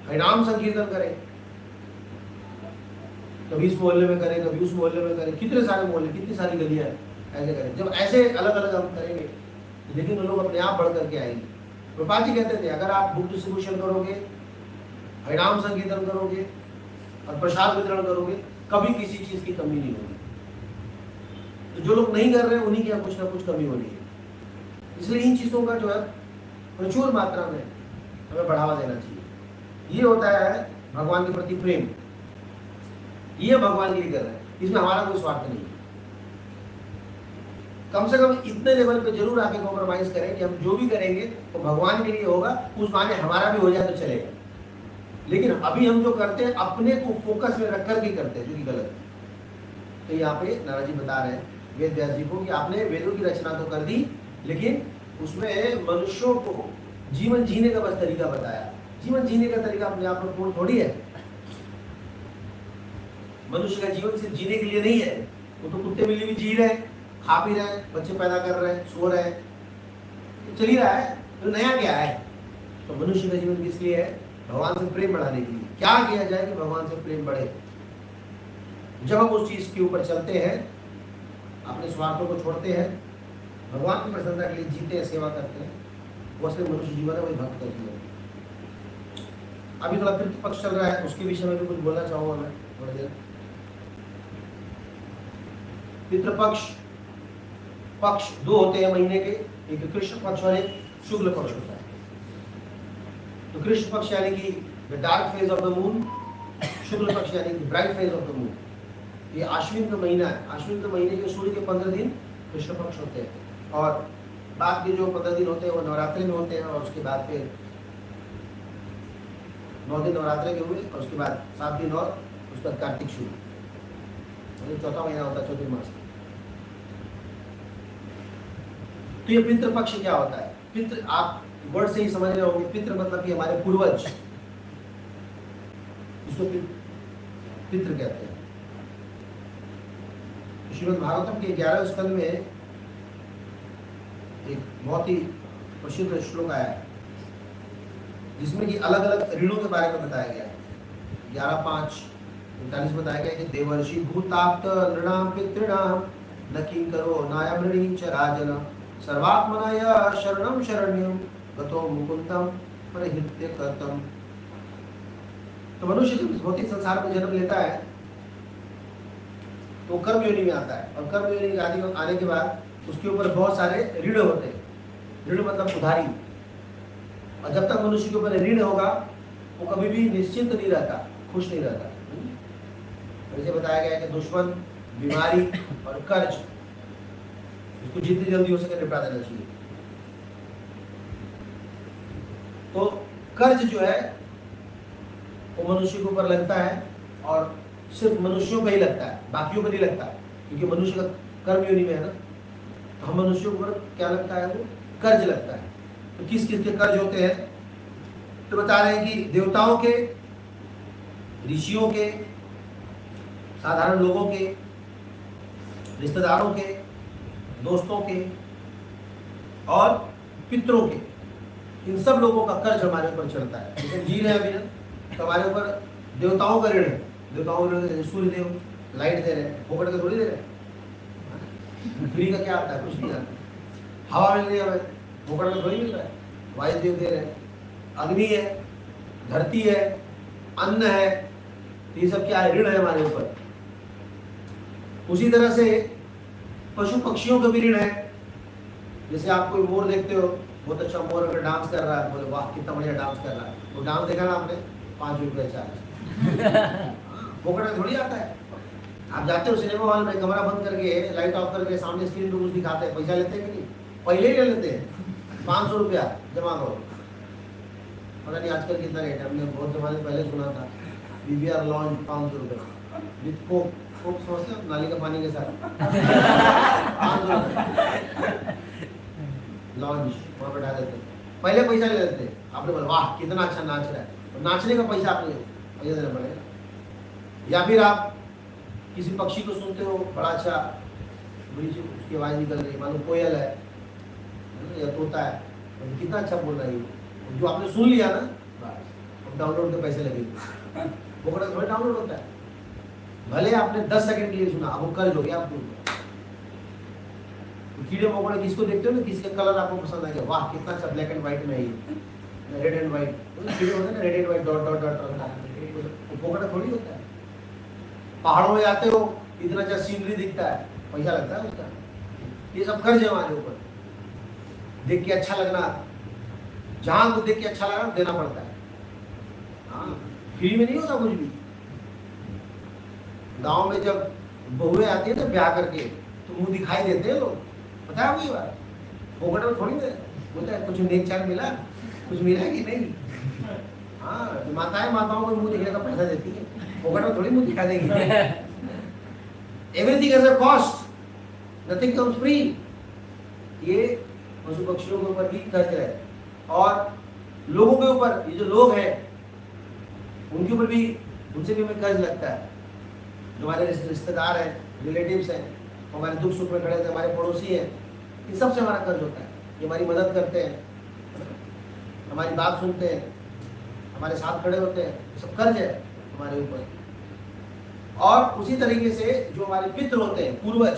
हरिनाम संकीर्तन करें, कभी इस मोहल्ले में करें, कभी उस मोहल्ले में करें, कितने सारे मोहल्ले, कितनी सारी गलियां ऐसे करें। जब ऐसे अलग अलग हम करेंगे लेकिन लोग अपने आप बढ़ करके आएंगे। प्रभुपाद जी कहते थे अगर आप बुक डिस्ट्रीब्यूशन करोगे, हरिनाम संकीर्तन करोगे और प्रसाद वितरण करोगे, कभी किसी चीज की कमी नहीं होगी। तो जो लोग नहीं कर रहे हैं उन्हीं की कुछ ना कुछ कमी हो रही है। इसलिए इन चीजों का जो है प्रचुर मात्रा में हमें बढ़ावा देना चाहिए। ये होता है भगवान के प्रति प्रेम, ये भगवान के लिए कर रहे हैं, इसमें हमारा कोई स्वार्थ नहीं है। कम से कम इतने लेवल पे जरूर आके कॉम्प्रोमाइज करें कि हम जो भी करेंगे तो भगवान के लिए होगा, उस माने हमारा भी हो जाए तो चलेगा। लेकिन अभी हम जो करते हैं अपने को फोकस में रख करके करते हैं, जो कि गलत है। तो यहाँ पे नारायण जी बता रहे हैं वेद व्यास जी को कि आपने वेदों की रचना तो कर दी, लेकिन उसमें मनुष्यों को जीवन जीने का बस तरीका बताया। जीवन जीने का तरीका अपने आप में पूर्ण थोड़ी है। मनुष्य का जीवन सिर्फ जीने के लिए नहीं है, वो तो कुत्ते बिल्ली भी जी रहे हैं, खा पी रहे हैं, बच्चे पैदा कर रहे हैं, सो रहे हैं, तो चल ही रहा है, तो नया क्या है? तो मनुष्य का जीवन किस लिए है? भगवान से प्रेम बढ़ाने के लिए। क्या किया जाए कि भगवान से प्रेम बढ़े? जब हम उस चीज के ऊपर चलते हैं, अपने स्वार्थों को छोड़ते हैं, भगवान की प्रसन्नता के लिए जीते हैं, सेवा करते हैं, वो असली मनुष्य जीवन है, वही भक्त का जीवन है। अभी थोड़ा पितृ पक्ष चल रहा है, उसके विषय में भी कुछ बोलना चाहूंगा मैं थोड़ी देर। पितृपक्ष पक्ष 2 होते हैं महीने के, एक कृष्ण पक्ष और एक शुक्ल पक्ष होता है। तो कृष्ण पक्ष यानी कि the dark phase of the moon, Shukla Paksha यानी कि bright phase of the moon. ये आश्विन का महीना है, आश्विन के महीने के सूर्य के 15 दिन कृष्ण पक्ष होते हैं, और बाद के जो 15 दिन होते हैं वो नवरात्रि में होते हैं, और उसके बाद फिर 9 दिन नवरात्रि के हुए, और उसके बाद 7 दिन और उसके बाद कार्तिक शुरू, मतलब चौथा महीना होता है, चौथे मास। तो ये पितृ पक्ष क्या होता है? पितृ आप वर्ड से ही समझ रहे होंगे, पितृ मतलब कि हमारे पूर्वज, इसको पितृ कहते हैं। श्रीमद् भागवतम के 11वें स्कंद में एक बहुत ही प्रसिद्ध श्लोक आया है जिसमें कि अलग अलग ऋणों के बारे में बताया गया है। 11:5-39 बताया गया कि देवर्षि भूताप्त नृणाम पितृणाम न किंकरो नायम ऋणी च राजन सर्वात्मनाय शरणम शरण्यम गतो मुकुंदम परिहित्य कृतम। तो मनुष्य जब इस भौतिक संसार में जन्म लेता है तो कर्म योनि में आता है, और कर्म योनि आने के बाद उसके ऊपर बहुत सारे ऋण होते हैं। ऋण मतलब उधारी, और जब तक मनुष्य के ऊपर ऋण होगा वो कभी भी निश्चिंत नहीं रहता, खुश नहीं रहता। जैसे बताया गया है कि दुश्मन, बीमारी और कर्ज, इसको जितनी जल्दी हो सके निपटा देना चाहिए। तो कर्ज जो है वो मनुष्य के ऊपर लगता है, और सिर्फ मनुष्यों पर ही लगता है, बाकियों पर नहीं लगता, क्योंकि मनुष्य का कर्म योनि में है ना। तो हम मनुष्यों के ऊपर क्या लगता है? वो कर्ज लगता है। तो किस किस के कर्ज होते हैं? तो बता रहे हैं कि देवताओं के, ऋषियों के, साधारण लोगों के, रिश्तेदारों के, दोस्तों के और पितरों के, इन सब लोगों का कर्ज हमारे ऊपर चढ़ता है। जैसे जी रहे हैं अभी ना, तो हमारे ऊपर देवताओं का ऋण है। देवताओं का ऋण, सूर्य देव लाइट दे रहे हैं, फोकट का थोड़ी दे रहे हैं। फ्री का क्या आता है? कुछ नहीं आता। हवा मिल रही है हमें, फोकट में थोड़ी मिल रहा है। वायुदेव दे रहे हैं, अग्नि है, धरती है, अन्न है, तो ये सब क्या है? ऋण है हमारे ऊपर। उसी तरह से पशु पक्षियों का भी ऋण है। जैसे आप कोई मोर देखते हो, बहुत अच्छा मोर अगर डांस कर रहा है, बोले वाह कितना बढ़िया डांस कर रहा है, वो डांस देखा ना आपने, 5 रुपये चार्ज। फोकट में थोड़ी आता है। आप जाते हो सिनेमा हॉल में, कमरा बंद करके, लाइट ऑफ करके, सामने स्क्रीन पे कुछ दिखाते हैं, पैसा लेते हैं कि नहीं? पहले ही ले लेते हैं, 500 रुपया जमा करो। पता नहीं आजकल कितना रेट है, हमने बहुत जमाने पहले सुना था, BBR लॉन्च 500 रुपये विथ कोक। कोक समझते हो, नाली का पानी के साथ 500 रुपये लॉन्च वहाँ पे डाल देते हैं। पहले पैसा ले लेते हैं। आपने बोला वाह कितना अच्छा नाच रहा है, तो नाचने का पैसा आपने पैसा देना पड़ेगा। या फिर आप किसी पक्षी को सुनते हो, बड़ा अच्छा बड़ी सी उसकी आवाज़ निकल रही है, मानो कोयल है या तोता है, तो कितना अच्छा बोल रहा है वो। जो आपने सुन लिया ना, बस अब डाउनलोड के पैसे लगेंगे। वो बड़ा थोड़ा डाउनलोड होता है, भले आपने 10 सेकंड के लिए सुना, अब वो कर्ज हो गया आपको। कीड़े मकोड़े किसको देखते हो ना, किसका कलर आपको पसंद आ गया, वाह कितना अच्छा ब्लैक एंड व्हाइट में है, रेड एंड व्हाइट कीड़े होते हैं ना, red and white dot dot dot, फोकट थोड़ी होता है। पहाड़ों में जाते हो, इतना अच्छा सीनरी दिखता है, पैसा लगता है उसका। ये सब कर्ज है हमारे ऊपर। देख के अच्छा लगना, जहां को देख के अच्छा लगा देना पड़ता है। हाँ, फ्री में नहीं होता कुछ भी। गांव में जब बहुएं आती है ना ब्याह करके, तो मुंह दिखाई देते हैं लोग, पता है आपको ये बात? फोकट में थोड़ी दे बोलता है, कुछ नेक चार मिला, कुछ मिला कि नहीं? हाँ, माताओं को मुंह दिखने का पैसा देती है, फोकट में थोड़ी मुंह दिखा देंगी। Everything has a cost, nothing comes free. ये पशु पक्षियों के ऊपर भी कर्ज है, और लोगों के ऊपर, ये जो लोग हैं उनके ऊपर भी, उनसे भी हमें कर्ज लगता है। जो हमारे रिश्तेदार हैं, रिलेटिव्स हैं, हमारे दुख सुख में खड़े थे, हमारे पड़ोसी हैं, इन सबसे हमारा कर्ज होता है। ये हमारी मदद करते हैं, हमारी बात सुनते हैं, हमारे साथ खड़े होते हैं, सब कर्ज है हमारे ऊपर। और उसी तरीके से जो हमारे पितृ होते हैं, पूर्वज,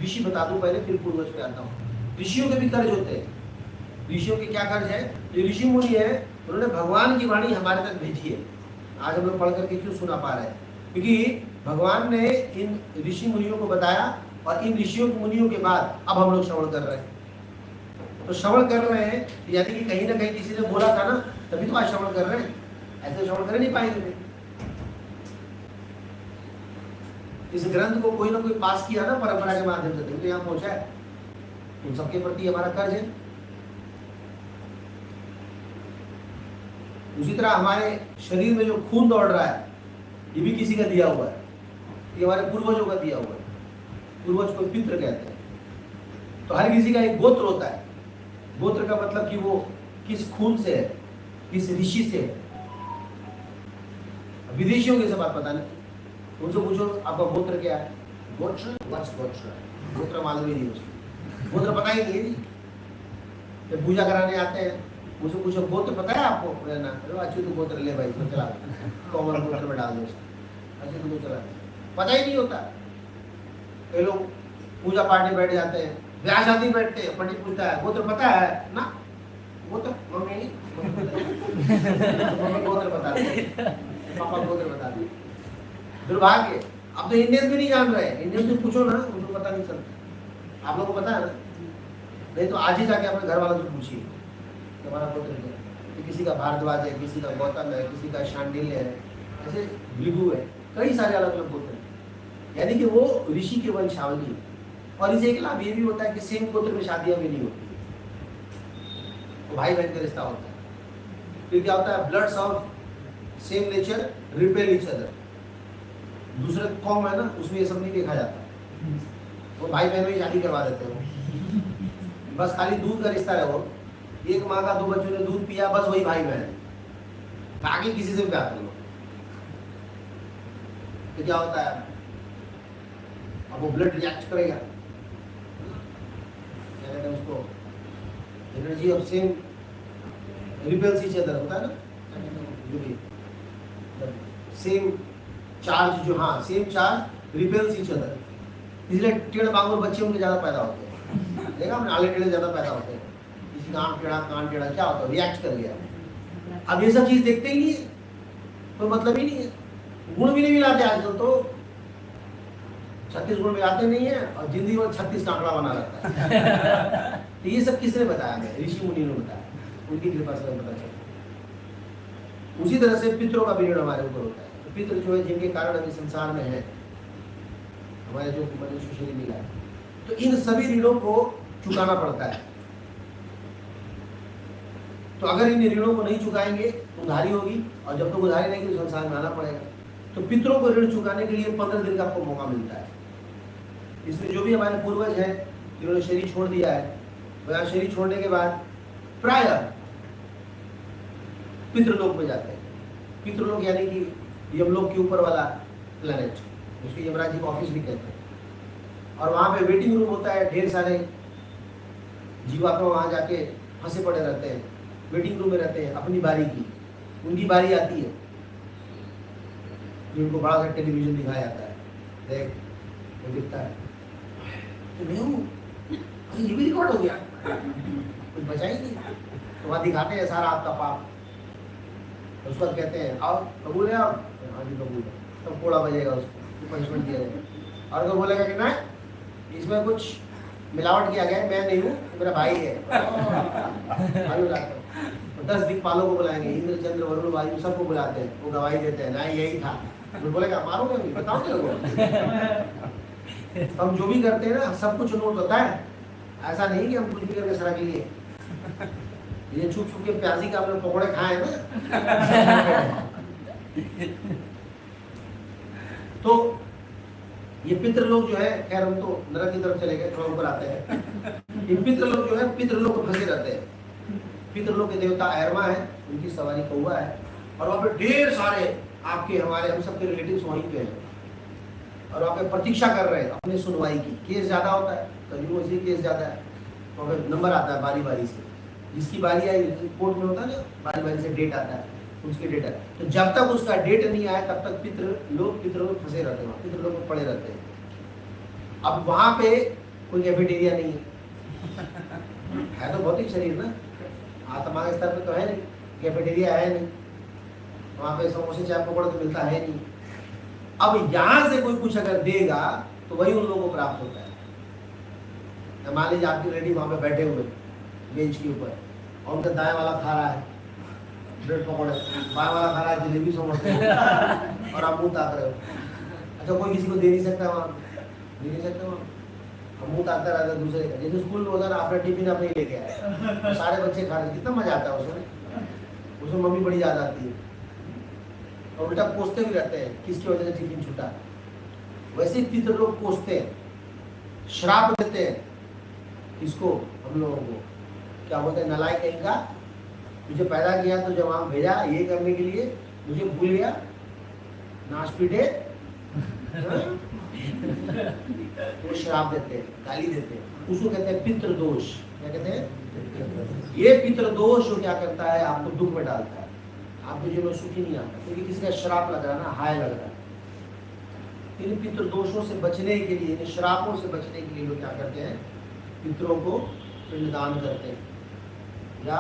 ऋषि बता दूं पहले फिर पूर्वज पे आता हूँ। ऋषियों के भी कर्ज होते हैं। ऋषियों के क्या कर्ज है? जो ऋषि मुनि है, उन्होंने भगवान की वाणी हमारे तक भेजी है। आज हम लोग पढ़ करके क्यों सुना पा रहे हैं? क्योंकि भगवान ने इन ऋषि मुनियों को बताया, और इन ऋषियों मुनियों के बाद अब हम लोग श्रवण कर रहे हैं। तो श्रवण कर रहे हैं, यानी कि कहीं ना कहीं किसी ने बोला था ना, तभी तो आज श्रवण कर रहे हैं, ऐसे श्रवण कर नहीं पाएंगे। इस ग्रंथ को कोई ना कोई पास किया ना परंपरा के माध्यम से, तो यहाँ पहुंचा है। उन सबके प्रति हमारा कर्ज है। उसी तरह हमारे शरीर में जो खून दौड़ रहा है, ये भी किसी का दिया हुआ है, ये हमारे पूर्वजों का दिया हुआ है। पूर्वज को पितृ कहते हैं। तो हर किसी का एक गोत्र होता है। गोत्र का मतलब कि वो किस खून से है, किस ऋषि से है। विदेशियों की सब बात पता नहीं, उनसे पूछो आपका गोत्र क्या है, गोत्र गोत्र मालूम ही नहीं उसको, गोत्र पता ही नहीं है। जब पूजा कराने आते हैं, मुझे पूछो गोत्र पता है आपको? ना, अच्छी तो गोत्र ले भाई, तो चला कॉमन गोत्र में डाल दो, अच्छी तो चला, पता ही नहीं होता। कई लोग पूजा पाठ में बैठ जाते हैं, ब्याह शादी बैठते हैं, पंडित पूछता है गोत्र पता है ना? गोत्र मम्मी गोत्र बता दे, पापा गोत्र बता दे। दुर्भाग्य, अब तो इंडियन भी नहीं जान रहे। इंडियन से पूछो ना, उनको पता नहीं चलता। आप लोगों को पता है ना? नहीं तो आज ही जाके अपने घर वालों से पूछिए हमारा गोत्र क्या है। किसी का भारद्वाज है, किसी का गौतम है, किसी का शांडिल्य है, ऐसे भृगु है, कई सारे अलग अलग गोत्र हैं। यानी कि वो ऋषि के वंशावली है। और इसे एक लाभ ये भी होता है कि सेम गोत्र में शादियां भी नहीं होती, तो भाई बहन का रिश्ता होता है। फिर क्या होता है? Bloods of same nature repel each other. दूसरे कौम है ना, उसमें ये सब नहीं देखा जाता, वो भाई बहन में शादी करवा देते हो। बस खाली दूध का रिश्ता है, वो एक माँ का 2 बच्चों ने दूध पिया, बस वही भाई बहन, आगे किसी से प्यार करो। तो क्या होता है? अब वो ब्लड रिएक्ट करेगा, क्या कहते हैं उसको, energy of same repels each other होता है ना, जो भी सेम चार्ज, जो हाँ same charge repels each other. इसलिए टेढ़ बांगुर बच्चे उनके ज्यादा पैदा होते हैं। देखा हमने, आले टेढ़े ज्यादा पैदा होते हैं। किसी का आंख टेढ़ा, कान टेढ़ा, क्या होता है, रिएक्ट कर गया। अब ये सब चीज देखते ही नहीं है, कोई मतलब ही नहीं है। गुण भी नहीं मिलाते आजकल तो, 36 गुण मिलाते नहीं है और जिंदगी में 36 का आंकड़ा बना रहता है। तो ये सब किसने बताया हमें? ऋषि मुनि ने बताया, उनकी कृपा से हमें पता चला। उसी तरह से पितरों का भी ऋण हमारे ऊपर होता है। तो पितृ जो है, जिनके कारण अभी संसार में है, हमारे जो मनुष्य शरीर मिला है, तो इन सभी ऋणों को चुकाना पड़ता है। तो अगर इन ऋणों को नहीं चुकाएंगे तो उधारी होगी, और जब तक उधारी नहीं तो संसार में आना पड़ेगा। तो पितरों को ऋण चुकाने के लिए 15 दिन का आपको मौका मिलता है। इसमें जो भी हमारे पूर्वज हैं जिन्होंने शरीर छोड़ दिया है, वह शरीर छोड़ने के बाद प्राय पितृलोक में जाते हैं। पितृलोक यानी कि यमलोक के ऊपर वाला प्लेनेट, उसको यमराज जी का ऑफिस भी कहते हैं। और वहाँ पे वेटिंग रूम होता है, ढेर सारे जीवात्मा वहाँ जाके फंसे पड़े रहते हैं, वेटिंग रूम में रहते हैं अपनी बारी की। उनकी बारी आती है, जिनको बड़ा सा टेलीविजन दिखाया जाता है, देख वो दिखता है तो मैं हूँ, अरे ये भी रिकॉर्ड हो गया, कुछ बचा ही नहीं। तो वहाँ दिखाते हैं सारा आपका पाप। उस पर कहते हैं आओ कबूल है, आप हाँ जी कबूल है, तब कोड़ा बजेगा, उसको पनिशमेंट दिया जाएगा। और अगर बोलेगा कि नहीं इसमें कुछ मिलावट किया गया है, मैं नहीं हूँ, मेरा भाई है, भाई बुलाते हैं। 10 दिक्पालों को बुलाएंगे, इंद्र चंद्र वरुण वायु सबको बुलाते हैं, वो गवाही देते हैं ना यही था। वो बोलेगा मारोगे नहीं, बताओ तेरे हम जो भी करते हैं ना सब कुछ नोट होता है। ऐसा नहीं कि हम कुछ भी करके सड़क लिए। ये छुप छुप के प्याजी का अपने पकौड़े खाए ना। तो ये पितृलोक जो है, खैर हम तो नरक की तरफ चले गए, थोड़ा ऊपर आते हैं। ये पितृलोक जो है, पितृलोक में फंसे रहते हैं। पितृलोक के देवता ऐरमा है, उनकी सवारी कौवा है, और वहाँ पे ढेर सारे आपके हमारे हम सबके रिलेटिव्स वहीं पे हैं, और वहाँ पे प्रतीक्षा कर रहे हैं अपनी सुनवाई की। केस ज्यादा होता है, कभी वैसे केस ज्यादा है, तो फिर नंबर आता है बारी बारी से, जिसकी बारी आई कोर्ट में होता है ना, बारी बारी से डेट आता है, उसकी डेट है। तो जब तक उसका डेट नहीं आया तब तक पितृलोक फंसे रहते हैं, पितृलोक में पड़े रहते हैं। अब वहाँ पे कोई कैफेटेरिया नहीं है तो भौतिक शरीर ना, आत्मा के स्तर पे तो है नहीं, कैफेटेरिया है नहीं, वहाँ पे समोसे चाय पकौड़े तो मिलता है नहीं। अब यहाँ से कोई कुछ अगर देगा तो वही उन लोगों को प्राप्त होता है। मान लीजिए आपकी लेडी वहाँ पे बैठे हुए बेंच के ऊपर, और उनका दाएं वाला खा रहा है ब्रेड पकौड़े, बाएं वाला खा रहा है जलेबी समोसे, और आप मुँह ताक रहे हो। अच्छा कोई किसी को दे नहीं सकता वहाँ, दे नहीं सकता वहाँ, हम मुँह ताकता रहता है दूसरे का। जैसे स्कूल में होता है ना, अपना टिफिन अपने ही लेके आए, सारे बच्चे खा रहे, कितना मजा आता है उसमें मम्मी बड़ी याद आती है, और उल्टा कोसते भी रहते हैं किसकी वजह से टिफिन छूटा। वैसे ही पितृलोक कोसते हैं, श्राप देते हैं किसको, हम लोगों को। क्या बोलते हैं, नलायक कहीं का, तुझे पैदा किया तो जब वहां भेजा ये करने के लिए, मुझे भूल गया, नाश पीटे। वो श्राप देते हैं, गाली देते हैं, उसको कहते हैं पितृदोष। क्या कहते हैं, ये पितृदोष जो क्या करता है, आपको दुख में डालता है, आपको जीवन में सुखी नहीं आता, क्योंकि किसी का श्राप लग रहा है ना, हाय लग रहा है। इन पितृदोषों से बचने के लिए, इन श्रापों से बचने के लिए लोग क्या करते हैं, पितरों को पिंडदान करते हैं, या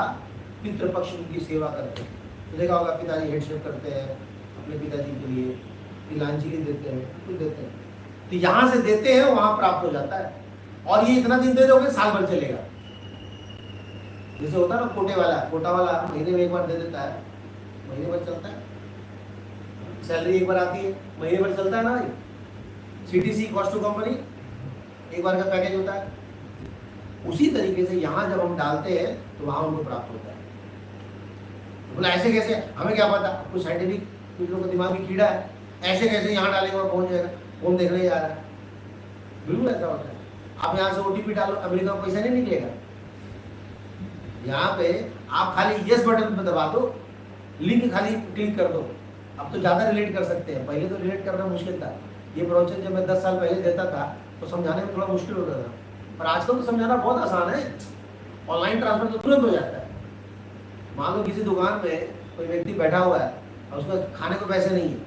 पितृपक्ष उनकी सेवा करते हैं। तो देखा होगा पिताजी हेडशेप करते हैं अपने पिताजी के लिए, तिलांजलि देते हैं, कुछ देते हैं। तो यहाँ से देते हैं, वहां प्राप्त हो जाता है। और ये इतना दिन दे दोगे साल भर चलेगा। जैसे होता है ना कोटा वाला महीने में एक बार दे देता है, महीने भर चलता है। सैलरी एक बार आती है, महीने भर चलता है ना भाई। सीटीसी कॉस्ट टू कंपनी एक बार का पैकेज होता है। उसी तरीके से यहाँ जब हम डालते हैं तो वहां उनको प्राप्त होता है। बोला ऐसे कैसे, हमें क्या पता, कुछ साइंटिफिक कुछ लोगों का दिमाग में कीड़ा है, ऐसे कैसे यहाँ डालेंगे वहाँ पहुंच जाएगा, कौन देखने जा रहा है। बिल्कुल ऐसा होता है। आप यहाँ से ओटीपी डालो, अमेरिका में पैसा नहीं निकलेगा। यहाँ पे आप खाली यस बटन पर दबा दो, लिंक खाली क्लिक कर दो। अब तो ज्यादा रिलेट कर सकते हैं, पहले तो रिलेट करना मुश्किल था। ये प्रवचन जब मैं 10 साल पहले देता था तो समझाने में थोड़ा मुश्किल होता था, पर आजकल तो समझाना बहुत आसान है। ऑनलाइन ट्रांसफर तो तुरंत हो जाता है। मान लो किसी दुकान में कोई व्यक्ति बैठा हुआ है और उसका खाने को पैसे नहीं है,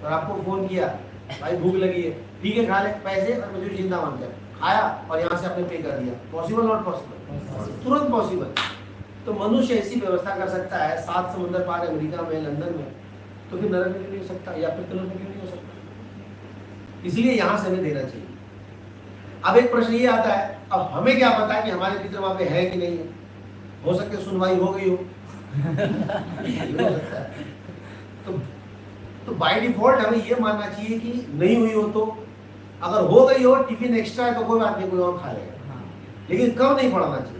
और आपको फोन किया भाई भूख लगी है, ठीक है खा ले, पैसे और मजदूरी चिंता मत कर, खाया और यहाँ से आपने पे कर दिया, पॉसिबल नॉट पॉसिबल? तुरंत पॉसिबल। तो मनुष्य ऐसी व्यवस्था कर सकता है 7 समुद्र पार अमेरिका में, लंदन में, तो फिर नरक में क्यों नहीं हो सकता, या फिर तलब में क्यों नहीं हो सकता? इसलिए यहाँ से हमें देना चाहिए। अब एक प्रश्न ये आता है, अब हमें क्या पता कि हमारे पितर वहां पे है कि नहीं है? हो सकता है सुनवाई हो गई हो, ये हो सकता है। तो बाय डिफॉल्ट हमें ये मानना चाहिए कि नहीं हुई हो, तो अगर हो गई हो, टिफिन एक्स्ट्रा है तो कोई बात नहीं, कोई और खा लेगा, लेकिन कब नहीं पढ़ाना चाहिए।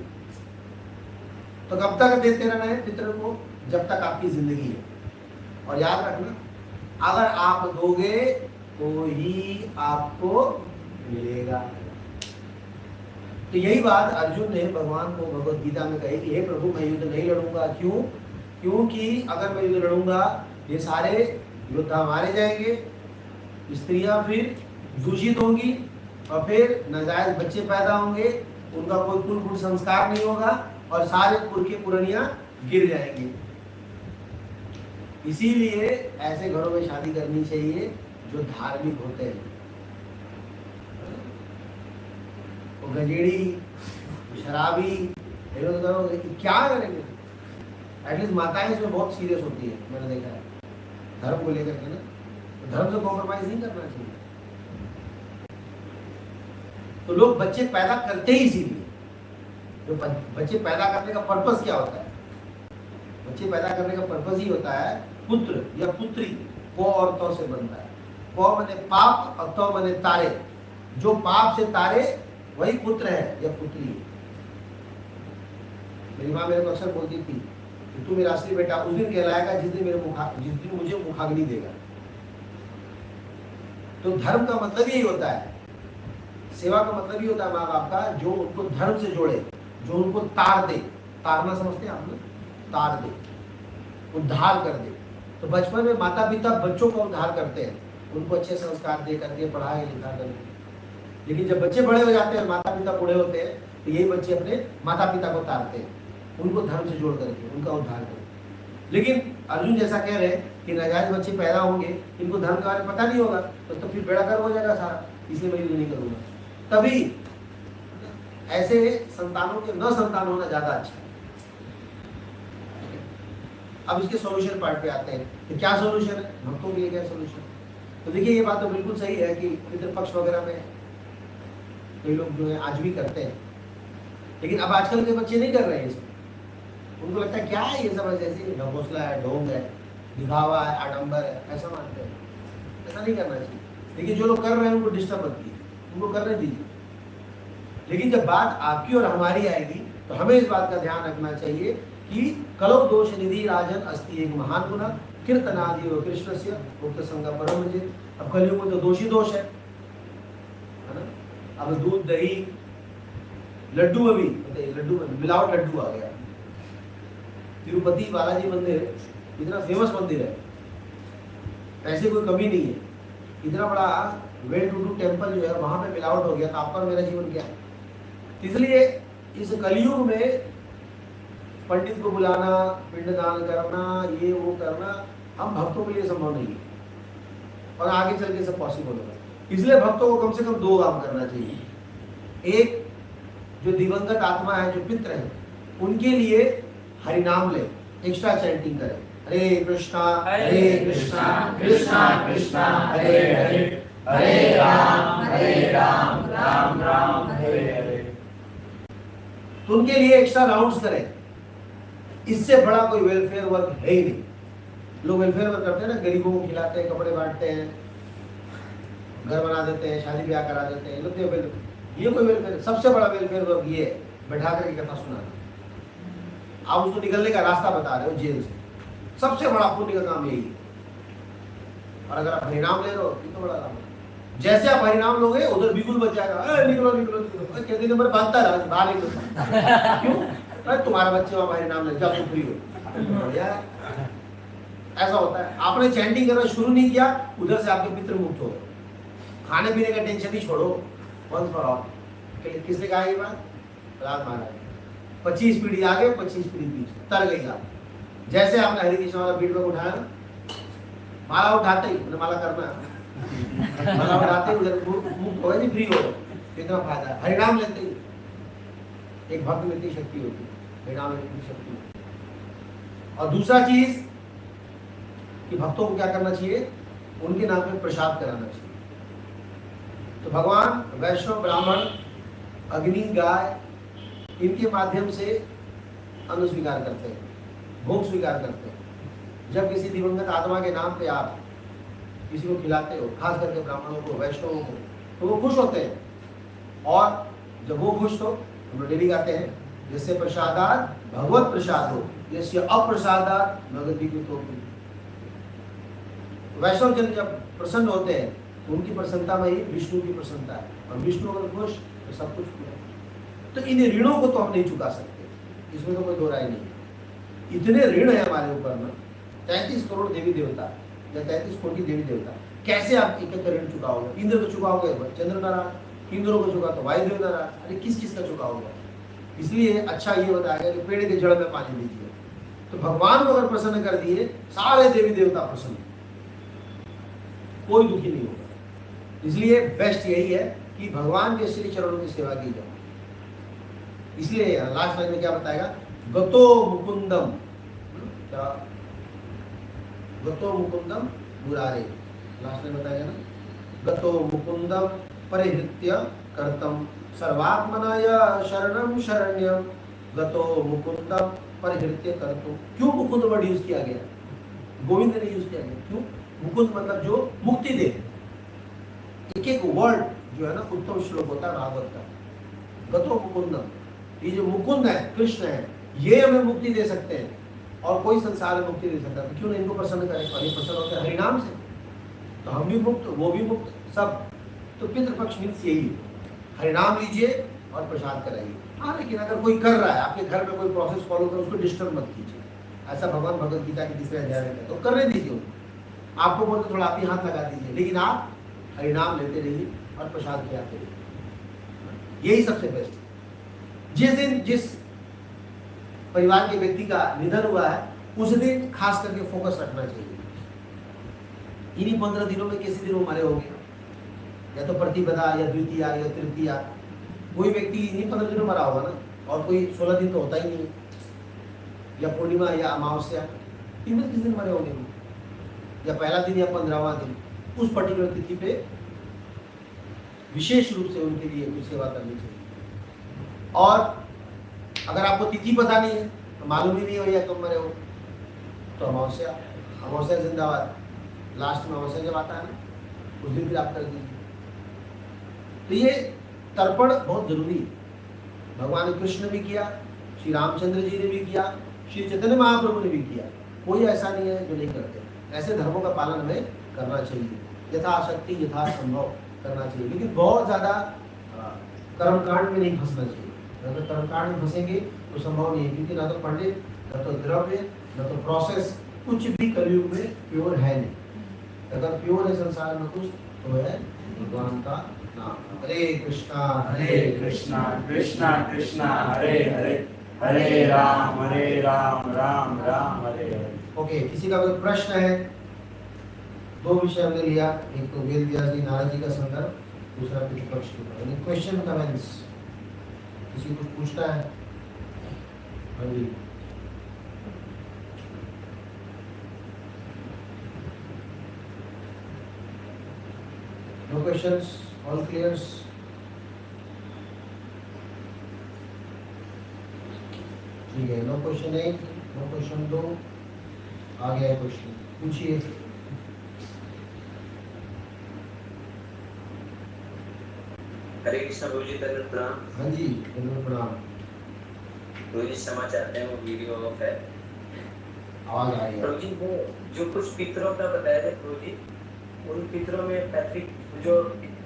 तो कब तक देते रहना है पितर को? जब तक आपकी जिंदगी है। और याद रखना, अगर आप दोगे तो ही आपको मिलेगा। तो यही बात अर्जुन ने भगवान को भगवत गीता में कही कि हे प्रभु, मैं युद्ध नहीं लड़ूंगा। क्यों? क्योंकि अगर मैं युद्ध लड़ूंगा, ये सारे योद्धा मारे जाएंगे, स्त्रियां फिर दूषित होंगी, और फिर नाजायज बच्चे पैदा होंगे, उनका कोई कुल गुण संस्कार नहीं होगा, और सारे कुल के पुरानियां गिर जाएंगे। इसीलिए ऐसे घरों में शादी करनी चाहिए जो धार्मिक होते हैं। वो गजेड़ी, शराबी, ये लोग करोगे क्या करेंगे? एटलीस्ट माताएं इसमें बहुत सीरियस होती है, मैंने देखा है धर्म को लेकर के ना, तो धर्म से कॉम्प्रोमाइज नहीं करना चाहिए। तो लोग बच्चे पैदा करते ही इसीलिए। तो बच्चे पैदा करने का पर्पस क्या होता है? बच्चे पैदा करने का पर्पस ही होता है पुत्र या पुत्री, पौ और तौ से बनता है। पौ मने पाप और तौ मने तारे। जो पाप से तारे वही पुत्र है या पुत्री है। मेरी माँ मेरे को अक्सर बोलती थी कि तू मेरा असली बेटा उस दिन कहलाएगा जिस दिन मुझे मुखाग्नि देगा। तो धर्म का मतलब यही होता है, सेवा का मतलब ही होता है माँ बाप का, जो उनको धर्म से जोड़े, जो उनको तार दे। तारना समझते हैं आप लोग? तार दे, उद्धार कर दे। तो बचपन में माता पिता बच्चों का उद्धार करते हैं, उनको अच्छे संस्कार दे करके पढ़ाए लिखा करके। लेकिन जब बच्चे बड़े हो जाते हैं, माता पिता बूढ़े होते हैं, तो यही बच्चे अपने माता पिता को तारते हैं, उनको धर्म से जोड़ करके उनका उद्धार करते। लेकिन अर्जुन जैसा कह रहे हैं कि नाजायज बच्चे पैदा होंगे, इनको धर्म के बारे में पता नहीं होगा, तो फिर बेड़ा गर्क हो जाएगा सारा। इसलिए मैं युद्ध नहीं करूंगा। तभी ऐसे संतानों के न संतान होना ज्यादा अच्छा है। अब इसके सॉल्यूशन पार्ट पे आते हैं कि क्या सॉल्यूशन है, भक्तों के लिए क्या सॉल्यूशन। तो देखिए ये बात तो बिल्कुल सही है कि पितृपक्ष वगैरह में कई लोग जो है आज भी करते हैं, लेकिन अब आजकल के बच्चे नहीं कर रहे हैं इसमें। उनको लगता है क्या है ये सब, जैसे ढकोसला है, ढोंग है, दिखावा है, आडंबर है, ऐसा मानते हैं। ऐसा नहीं करना चाहिए। लेकिन जो लोग कर रहे हैं उनको डिस्टर्ब मत कीजिए, उनको करने दीजिए। लेकिन जब बात आपकी और हमारी आएगी तो हमें इस बात का ध्यान रखना चाहिए कि कलो दोष निधि राजन अस्ति एक महान गुना कीर्तनादि व कृष्ण से मुक्त संगा परम जित। अब कलयुग में तो दोषी दोष है ना। अब दूध दही लड्डू में भी, लड्डू में मिलावट लड्डू आ गया। तिरुपति बालाजी मंदिर इतना फेमस मंदिर है, ऐसे कोई कमी नहीं है, इतना बड़ा वेल टू डू टेम्पल जो है वहां पे मिलावट हो गया, तो आपका मेरा जीवन क्या है। इसलिए इस कलयुग में पंडित को बुलाना, पिंडदान करना, ये वो करना हम भक्तों के लिए संभव नहीं है, और आगे चल के सब पॉसिबल होगा। इसलिए भक्तों को कम से कम 2 काम करना चाहिए। एक, जो दिवंगत आत्मा है, जो पितृ है, उनके लिए हरि नाम ले, एक्स्ट्रा चैंटिंग करें, हरे कृष्णा कृष्णा कृष्णा हरे हरे, हरे राम राम राम हरे हरे। तो उनके लिए एक्स्ट्रा राउंड्स करें। इससे बड़ा कोई वेलफेयर वर्क है ही नहीं। लोग वेलफेयर वर्क करते हैं ना, गरीबों को खिलाते हैं, कपड़े बांटते हैं, घर बना देते हैं, शादी ब्याह करा देते हैं, ये कोई वेलफेयर। सबसे बड़ा वेलफेयर वर्क ये है, बैठा करके कथा सुनाना। आप उसको निकलने का रास्ता बता रहे हो जेल से, सबसे बड़ा पुण्य का काम यही है। और अगर आप हरिनाम ले रहे हो तो बड़ा काम है। जैसे आप हरिनाम लोगे उधर बिल्कुल बच जाएगा, निकलो निकलो निकलो, कहते नंबर बांधता रहा, बाहर निकलो। क्यों? अरे तुम्हारा बच्चे वहां हरिनाम ले, जाओ तुम फ्री हो। ऐसा होता है। आपने चैंटिंग करना शुरू नहीं किया, उधर से आपके पितृ मुक्त हो गए। खाने पीने का टेंशन ही छोड़ो, वंस फॉर ऑल। किसने कहा ये बात? प्रहलाद महाराज। 25 पीढ़ी आगे 25 पीढ़ी पीछे, तर गई आप। जैसे आपने हरि कृष्ण वाला फीडबैक उठाया, माला उठाते ही माला करना भला बनाते उधर मुक्त हो फ्री हो, कितना फायदा। हरिनाम लेते ही एक भक्त में इतनी शक्ति होती है, हरिनाम में इतनी शक्ति होती है। और दूसरा चीज कि भक्तों को क्या करना चाहिए, उनके नाम पे प्रसाद कराना चाहिए। तो भगवान वैष्णव, ब्राह्मण, अग्नि, गाय, इनके माध्यम से अन्न स्वीकार करते हैं, भोग स्वीकार करते हैं। जब किसी दिवंगत आत्मा के नाम पे आप किसी को खिलाते हो, खास करके ब्राह्मणों को, वैष्णवों को, तो वो खुश होते हैं। और जब वो खुश हो, हम डेली गाते हैं, जिससे प्रसादात भगवत प्रसाद हो, जैसे अप्रसादात भगवती की तो। वैष्णव जन जब प्रसन्न होते हैं तो उनकी प्रसन्नता में ही विष्णु की प्रसन्नता है, और विष्णु अगर खुश तो सब कुछ खुश। तो इन ऋणों को तो हम नहीं चुका सकते, इसमें तो कोई दो राय नहीं। इतने ऋण है हमारे ऊपर में, 33 करोड़ देवी देवता या 33 कोटि देवी देवता, कैसे आप एक एक ऋण चुकाओगे? इंद्र को चुकाओगे चंद्र नारायण, इंद्रों को चुका तो वायुदेव नारायण, अरे किस किस का चुकाओगे? इसलिए अच्छा ये बताया कि पेड़ के जड़ में पानी दीजिए। तो भगवान को अगर प्रसन्न कर दिए, सारे देवी देवता प्रसन्न, कोई दुखी नहीं होगा। इसलिए बेस्ट यही है कि भगवान के श्री चरणों की सेवा की जाए। इसलिए लास्ट लाइन में क्या बताएगा, गतो मुकुंदम, क्या गतो मुकुंदम मुरारे, लास्ट में बताएगा ना, गतो मुकुंदम परिहृत्य कर्तम सर्वात्मनाय शरणम शरण्यम गतो मुकुंदम परिहृत्य कर्तुम। क्यों मुकुंद वर्ड यूज किया गया? गोविंद ने यूज किया गया। क्यों? मुकुंद मतलब जो मुक्ति दे। एक एक वर्ड जो है ना उत्तम श्लोक होता है भागवत का। गतो मुकुंदम, ये जो मुकुंद है, कृष्ण है, ये हमें मुक्ति दे सकते हैं, और कोई संसार में मुक्ति दे सकता है। क्यों नहीं इनको प्रसन्न करें? और ये प्रसन्न होते हैं हरिनाम से, तो हम भी मुक्त, वो भी मुक्त, सब। तो पितृपक्ष मीन्स यही, हरिनाम लीजिए और प्रसाद कराइए। हाँ, लेकिन अगर कोई कर रहा है, आपके घर में कोई प्रोसेस फॉलो कर, उसको डिस्टर्ब मत कीजिए। ऐसा भगवान भगवद गीता के 3रे अध्याय में कहते, तो करने दीजिए उनको। आपको बोलते थोड़ा आप ही हाथ लगा दीजिए, लेकिन आप हरिनाम लेते रहिए और प्रसाद खिलाते रहिए, यही सबसे बेस्ट। जिस दिन जिस परिवार के व्यक्ति का निधन हुआ है, उस दिन खास करके फोकस रखना चाहिए। इन्हीं 15 दिनों में किसी दिन वो मरे होंगे, या तो प्रतिपदा या द्वितीया या तृतीया, कोई व्यक्ति इन्हीं 15 दिनों मरा होगा ना, और कोई 16 दिन तो होता ही नहीं, या पूर्णिमा या अमावस्या, इनमें किस दिन मरे होंगे, या पहला दिन या 15वां दिन, उस पर्टिकुलर तिथि पे विशेष रूप से उनके लिए कुछ सेवा करनी चाहिए। और अगर आपको तिथि पता नहीं है, तो मालूम ही नहीं हो या कब मरे हो, तो अमावस्या, अमावस्या जिंदाबाद, लास्ट में अमावस्या जब आता है ना, उस दिन फिर आप कर दीजिए। तो ये तर्पण बहुत जरूरी है। भगवान कृष्ण भी किया, श्री रामचंद्र जी ने भी किया, श्री चैतन्य महाप्रभु ने भी किया, कोई ऐसा नहीं है जो नहीं करते। ऐसे धर्मों का पालन हमें करना चाहिए, यथाशक्ति यथासंभव करना चाहिए, लेकिन बहुत ज्यादा कर्मकांड में नहीं फंसना चाहिए। अगर कर्मकांड में फंसेंगे तो संभव नहीं है, क्योंकि ना तो पंडित, न तो द्रव्य, न तो प्रोसेस, कुछ भी कलयुग में प्योर है नहीं। अगर प्योर है संसार में कुछ, तो है भगवान का नाम। हरे कृष्णा कृष्णा कृष्णा हरे हरे, हरे राम राम राम हरे हरे। ओके, किसी का कोई प्रश्न है? 2 विषय हमने लिया, एक तो वेद व्यास जी नारद जी का संदर्भ, दूसरा पितृपक्ष के ऊपर। क्वेश्चन कमेंट्स, किसी कुछ पूछना है? हाँ जी, नो क्वेश्चंस, ऑल क्लियर्स? ठीक है, नो क्वेश्चन 1, नो क्वेश्चन 2, आ गया क्वेश्चन, पूछिए। हरे कृष्ण प्रभु जी, दंडवत प्रणाम। हाँ जी, दंडवत प्रणाम। प्रभु जी क्षमा चाहते हैं, वो वीडियो ऑफ है, आवाज आ रही है। प्रभु जी वो जो कुछ पितरों का बताया था प्रभु जी, उन पितरों में पैतृक जो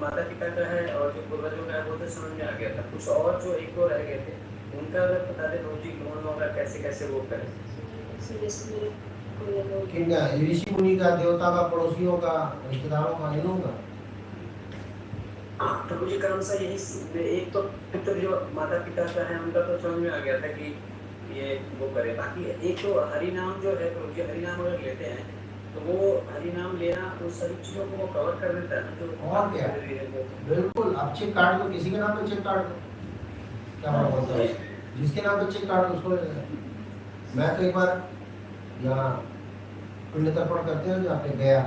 माता पिता का है और जो पूर्वजों का है वो तो समझ में आ गया था, कुछ और जो एक दो रह गए थे उनका अगर बता दे प्रभु जी, कौन होगा, कैसे कैसे वो करें। किनका? ऋषि मुनि का, देवता का, पड़ोसियों का, रिश्तेदारों का, इन का? प्रभु जी कारण सा यही, एक तो पितर जो माता पिता का है उनका तो समझ में आ गया था कि ये वो करे, बाकी एक तो हरि नाम जो है प्रभु जी, हरि नाम अगर लेते हैं तो वो हरि नाम लेना उन सभी चीजों को वो कवर कर देता है ना, जो और क्या? बिल्कुल, आप चेक काट लो, किसी के नाम पे चेक काट लो, क्या बड़ा बोलता है, जिसके नाम पे चेक काट लो उसको ले लेना। मैं तो एक बार यहाँ पुण्य तर्पण करते हैं जहाँ पे गया,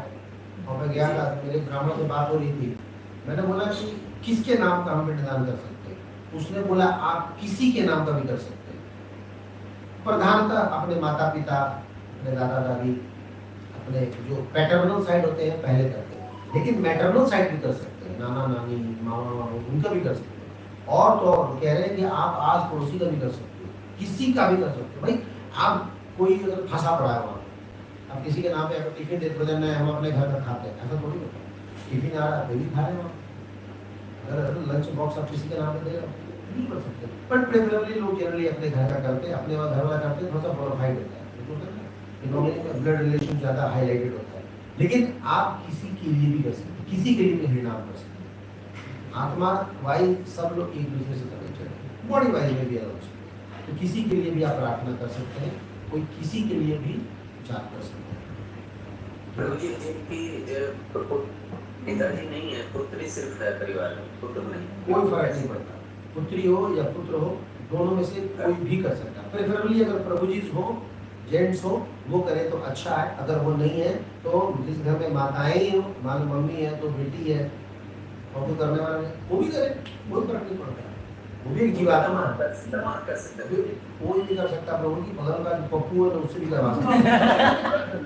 और मैं गया था, मेरे ब्राह्मण से बात हो रही थी, मैंने बोला कि किसके नाम का हम पिंडदान कर सकते हैं? उसने बोला आप किसी के नाम का भी कर सकते हैं, प्रधानतः अपने माता पिता, अपने दादा दादी, अपने जो पैटर्नल साइड होते हैं पहले करते हैं, लेकिन मैटरनल साइड भी कर सकते हैं, नाना नानी मामा मामा उनका भी कर सकते हैं। और तो और कह रहे हैं कि आप आस पड़ोसी का भी कर सकते हो, किसी का भी कर सकते हो। भाई आप कोई अगर फंसा पड़ा है वहाँ, अब किसी के नाम पे अगर टिफिन देते बदल है, हम अपने घर का खाते हैं, ऐसा थोड़ी होता है। टिफिन आ रहा है, भी खा रहे हैं वहाँ, अगर लंच बॉक्स आप किसी के नाम पे दे रहे हो नहीं कर सकते, बट प्रेफरेबली लोग जनरली अपने घर का करते हैं, अपने वहाँ घर वाला करते हैं, थोड़ा सा प्रोफाइड होता है, ब्लड रिलेशन ज़्यादा हाईलाइटेड होता है। लेकिन आप किसी के लिए भी कर सकते हैं, किसी के लिए भी हरिनाम कर सकते हैं। आत्मा वाइज सब लोग एक दूसरे से कनेक्टेड है, बॉडी वाइज में भी अलग है, तो किसी के लिए भी आप प्रार्थना कर सकते हैं, कोई किसी के लिए भी जाप कर सकते हैं। प्रभु जी, जिनकी पिताजी नहीं है, पुत्री सिर्फ है परिवार में, पुत्र नहीं, कोई फर्क नहीं पड़ता, पुत्री हो या पुत्र हो, दोनों में से कोई भी कर सकता है। प्रेफरेबली अगर प्रभु जी हो, जेंट्स हो, वो करे तो अच्छा है। अगर वो नहीं है तो जिस घर में माताएं ही हो, मान लो मम्मी है तो बेटी है, और कोई करने वाला है वो भी करे, कोई फर्क नहीं पड़ता, वो भी एक जीवात्मा है, दामाद कर सकते हैं। कोई भी कर सकता है। प्रभु की बगल का पप्पू है तो उससे भी करवा सकते हो,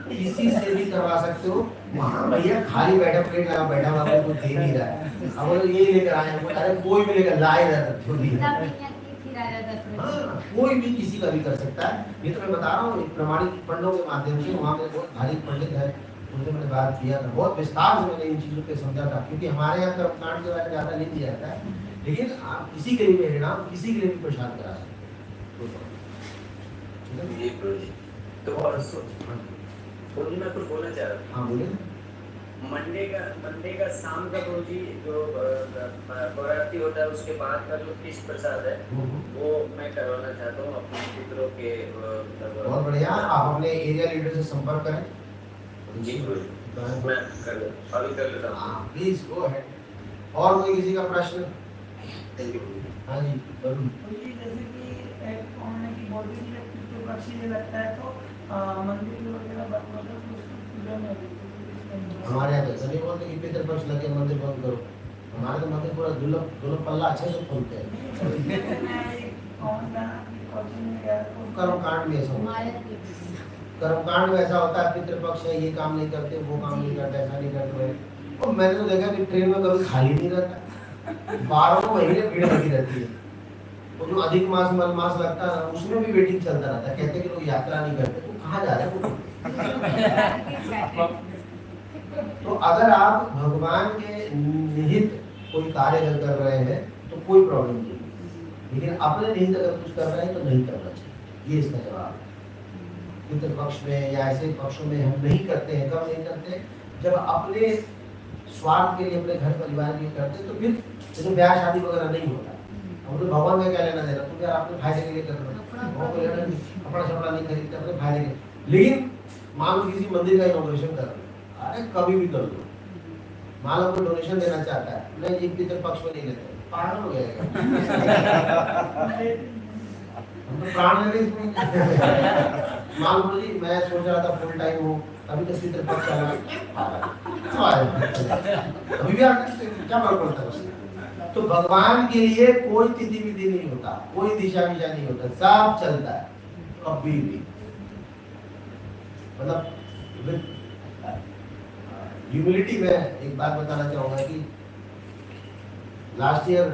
किसी से भी करवा सकते हो। वहाँ भैया खाली बैठा प्लेट लगा बैठा हुआ, कोई दे नहीं रहा है, अब वो ये लेकर आए हैं, अरे कोई भी लेकर ला ही रहा है, छोड़ दिया। हाँ, कोई भी किसी का भी कर सकता है। ये तो मैं बता रहा हूँ एक प्रमाणिक पंडों के माध्यम से, वहाँ पे बहुत भारी पंडित है, उनसे मैंने बात किया था, बहुत विस्तार से मैंने इन चीज़ों पे समझा था, क्योंकि हमारे यहाँ कर्मकांड के बारे में ज़्यादा नहीं दिया जाता है, लेकिन आप किसी के लिए भी हरिनाम, किसी के लिए भी प्रसाद करा सकते हैं। जी प्रभु जी, तो और प्रभु जी मैं कुछ बोलना चाह रहा हूँ। हाँ बोलिए। मंडे का शाम का प्रभु जी जो गौराती होता है, उसके बाद का जो तीज प्रसाद है वो मैं करवाना चाहता हूँ अपने पितरों के। बहुत बढ़िया, आप अपने एरिया लीडर से संपर्क करें। जी प्रभु जी, मैं अभी कर लेता हूँ। Please go ahead. और कोई किसी का प्रश्न? Thank you. हाँ जी वरुण। जैसे कि एक कहने की बॉडी इलेक्ट्रिक पक्षी लगता है तो मंदिर वगैरह पूजा में हमारे यहाँ तो नहीं बोलते कि पितृपक्ष लगे मंदिर बंद करो, हमारे तो मंदिर पूरा दोनों पल्ला अच्छे से खोलते हैं। कर्मकांड में ऐसा होता है, कर्मकांड में ऐसा होता है, पितृपक्ष है ये काम नहीं करते, वो काम नहीं करते, ऐसा नहीं करते। और मैंने तो देखा कि ट्रेन में कभी खाली नहीं रहता, 12 महीने भीड़ लगी रहती है। वो जो अधिक मास मल मास लगता है उसमें भी वेटिंग चलता रहता है, कहते हैं कि लोग यात्रा नहीं करते, तो कहाँ जा रहे हैं? तो अगर आप भगवान के निहित कोई कार्य कर रहे हैं तो कोई प्रॉब्लम नहीं, लेकिन अपने निहित अगर कुछ कर रहे हैं तो नहीं करना चाहिए, ये इसका जवाब है। पितृ पक्ष में या ऐसे पक्षों में हम नहीं करते हैं। कब नहीं करते? जब अपने स्वार्थ के लिए, अपने घर परिवार के लिए करते, तो फिर जैसे ब्याह शादी वगैरह नहीं होता। अब तो भगवान में क्या लेना देना, तुम यार अपने फायदे के लिए कर रहे हो, कपड़ा शपड़ा नहीं खरीदते अपने फायदे के लिए। लेकिन मान लो किसी मंदिर का इनॉग्रेशन कर रहे हो, अरे कभी भी कर लो, मान लो कोई डोनेशन देना चाहता है, नहीं जी पितृ पक्ष में नहीं लेते, पागल हो जाएगा। हम तो प्राण ले इसमें। मान लो जी मैं सोच रहा था फुल टाइम हूँ, अभी तो पितृ पक्ष आ रहा अभी भी क्या फर्क पड़ता है उससे? तो भगवान के लिए कोई तिथि विधि नहीं होता, कोई दिशा विशा नहीं होता, सब चलता है कभी भी। मतलब ह्यूमिलिटी में एक बात बताना चाहूँगा कि लास्ट ईयर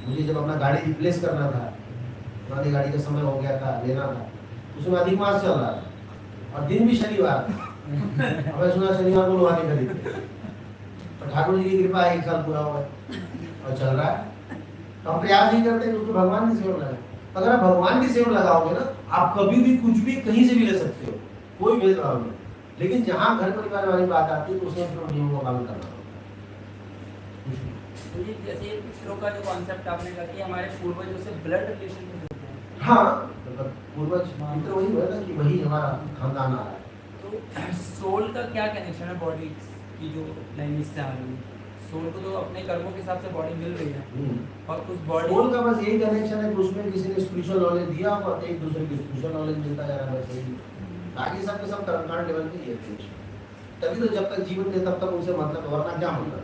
मुझे जब अपना गाड़ी रिप्लेस करना था, पुरानी गाड़ी का समय हो गया था, लेना था, उसमें अधिक मास चल रहा था और दिन भी शनिवार था। हमें सुना शनिवार को लोहा नहीं खरीदते, और ठाकुर जी की कृपा 1 साल पूरा हुआ और चल रहा है। तो हम प्रयास नहीं करते कि उसको भगवान की सेवा लगाए। अगर आप भगवान की सेवा लगाओगे ना, आप कभी भी कुछ भी कहीं से भी ले सकते हो, कोई भेदभाव नहीं। लेकिन जहाँ घर परिवार वाली बात आती है तो उसमें फिर नियमों का पालन करना होता है। जैसे पितरों का जो कॉन्सेप्ट आपने कहा कि हमारे पूर्वजों से ब्लड रिलेशन में जुड़ते हैं। हाँ, मतलब पूर्वज पितर वही हुआ ना कि वही हमारा खानदान आ रहा है। तो सोल का क्या कनेक्शन है बॉडी की जो लाइनेज से आ रही है? सोल को तो अपने कर्मों के हिसाब से बॉडी मिल रही है और उस बॉडी सोल का बस यही कनेक्शन है कि उसमें किसी ने स्पिरिचुअल नॉलेज दिया और एक दूसरे की स्पिरिचुअल नॉलेज मिलता जा रहा है वैसे ही। बाकी सब के सब कर्मकांड लेवल पे ये है। तभी तो जब तक जीवन थे तब तक उनसे मतलब, वरना क्या मतलब।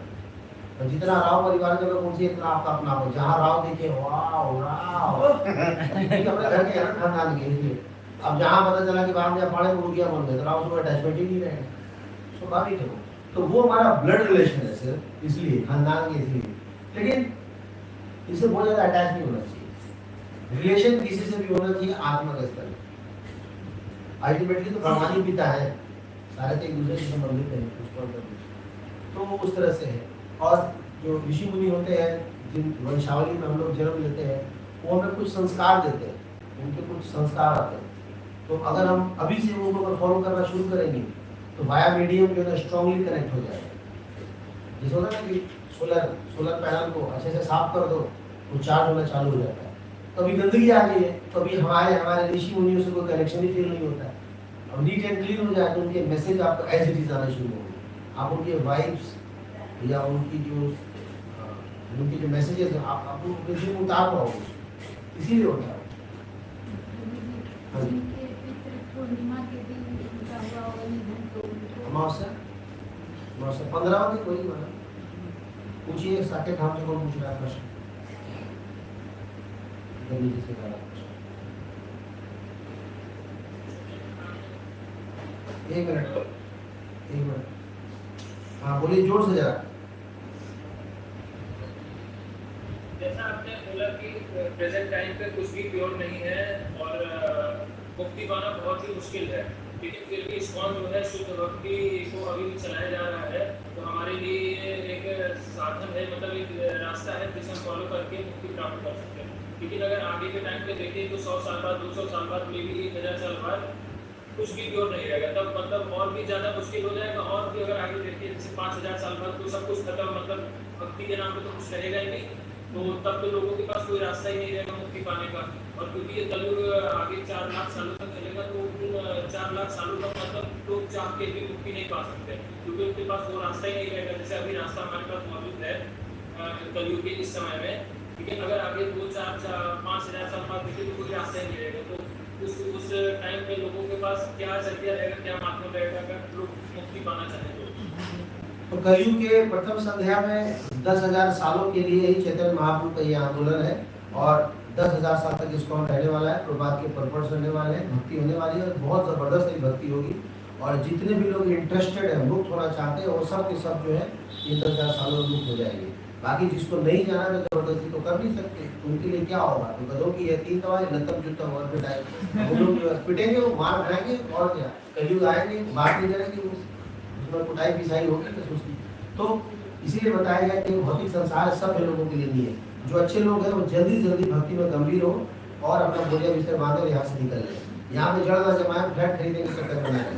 तो जितना राव परिवार के लोग उनसे इतना आपका अपना हो, जहाँ राव देखे वाओ राव अपने घर के हैं खानदान के लिए। अब जहाँ पता चला कि बाहर में पाड़े मुर्गियाँ बन गए तो राव से अटैचमेंट ही नहीं रहेगा, स्वाभाविक है। तो वो हमारा ब्लड रिलेशन है सिर्फ इसलिए, खानदान के इसलिए, लेकिन इससे बहुत ज्यादा अटैच नहीं होना चाहिए। रिलेशन किसी से भी होना चाहिए आत्मा के स्तर में। अल्टीमेटली तो भगवान ही पिता है, सारे तो एक दूसरे से संबंधित हैं उस पर तो वो उस तरह से है। और जो ऋषि मुनि होते हैं, जिन वंशावली में हम लोग जन्म लेते हैं, वो हमें कुछ संस्कार देते हैं, उनके कुछ संस्कार आते हैं। तो अगर हम अभी से उनको फॉलो करना शुरू करेंगे तो वाया मीडियम जो है स्ट्रांगली कनेक्ट हो जाएगा। जैसे होता है ना कि सोलर पैनल को अच्छे से साफ कर दो तो चार्ज होना चालू हो जाता है। कभी गंदगी आ गई है, कभी हमारे ऋषि मुनियों से कोई कनेक्शन ही फील नहीं होता है। अब नीट एंड क्लीन हो जाए तो उनके मैसेज आपको एज इट इज आना शुरू होंगे। आप उनके वाइब्स या उनकी जो मैसेजेस आप उनके जीवन में उतार पाओगे, इसीलिए होता है। हाँ जी, अमावस्या 15 की कोई माना पूछिए, साकेत धाम से कौन पूछ रहा है प्रश्न? नीचे से करा एक मिनट, हाँ बोलिए जोर से जरा। जैसा आपने बोला कि प्रेजेंट टाइम पे कुछ भी प्योर नहीं है और मुक्ति पाना बहुत ही मुश्किल है, लेकिन फिर भी इस्कॉन जो है शुद्ध भक्ति को अभी भी चलाया जा रहा है। तो हमारे लिए एक साधन है, मतलब एक रास्ता है जिसे हम फॉलो करके मुक्ति प्राप्त कर सकते हैं। लेकिन अगर आगे के टाइम पे देखें तो 100 साल बाद, 200 साल बाद, मे भी 1000 साल बाद कुछ भी प्योर नहीं रहेगा, तब मतलब और भी ज़्यादा मुश्किल हो जाएगा। और भी अगर आगे देखिए जैसे 5000 साल बाद तो सब कुछ खत्म, मतलब भक्ति के नाम पे तो कुछ रहेगा ही नहीं। तो तब तो लोगों के पास कोई रास्ता ही नहीं रहेगा मुक्ति पाने का। और क्योंकि ये कलयुग आगे 4 लाख सालों तक चलेगा, तो 4 लाख सालों तक मतलब लोग चाह के भी मुक्ति नहीं पा सकते, क्योंकि उनके पास वो रास्ता ही नहीं रहेगा। जैसे अभी रास्ता हमारे पास मौजूद है कलयुग के इस समय में, लेकिन अगर आगे 2, 4, 5000 साल बाद देखें तो कोई रास्ता ही नहीं रहेगा। तो उस टाइम पे लोगों के पास क्या जरिया रहेगा, क्या माध्यम रहेगा अगर लोग मुक्ति पाना चाहें तो कलयुग के प्रथम संध्या में 10,000 सालों के लिए ही चैतन्य महाप्रभु का ये आंदोलन है और 10,000 साल तक इसको रहने वाला है। प्रभात के पर्पस रहने वाले हैं, भक्ति होने वाली है और बहुत जबरदस्त एक भक्ति होगी। और जितने भी लोग इंटरेस्टेड है, मुक्त होना चाहते हैं, वो सब के सब जो है इन 10,000 सालों में मुक्त हो जाएंगे। बाकी जिसको नहीं जाना तो जबरदस्ती तो कर नहीं सकते, उनके लिए क्या होगा? तो गधों की है 3 दवाएं, लतम जुतम और पिटाई, वो लोग पिटेंगे, वो मार खाएंगे और क्या, कलयुग आएंगे, बात नहीं करेंगे, उसमें कुटाई पिसाई होगी तो उसकी। तो इसीलिए बताया गया कि भौतिक संसार सब लोगों के लिए नहीं है। जो अच्छे लोग हैं वो जल्दी जल्दी भक्ति में गंभीर हो और अपना बोलिया बिस्तर बांधे और यहाँ से निकल जाए। यहाँ पे जड़ ना जमाए, फ्लैट खरीदेंगे चक्कर बनाए,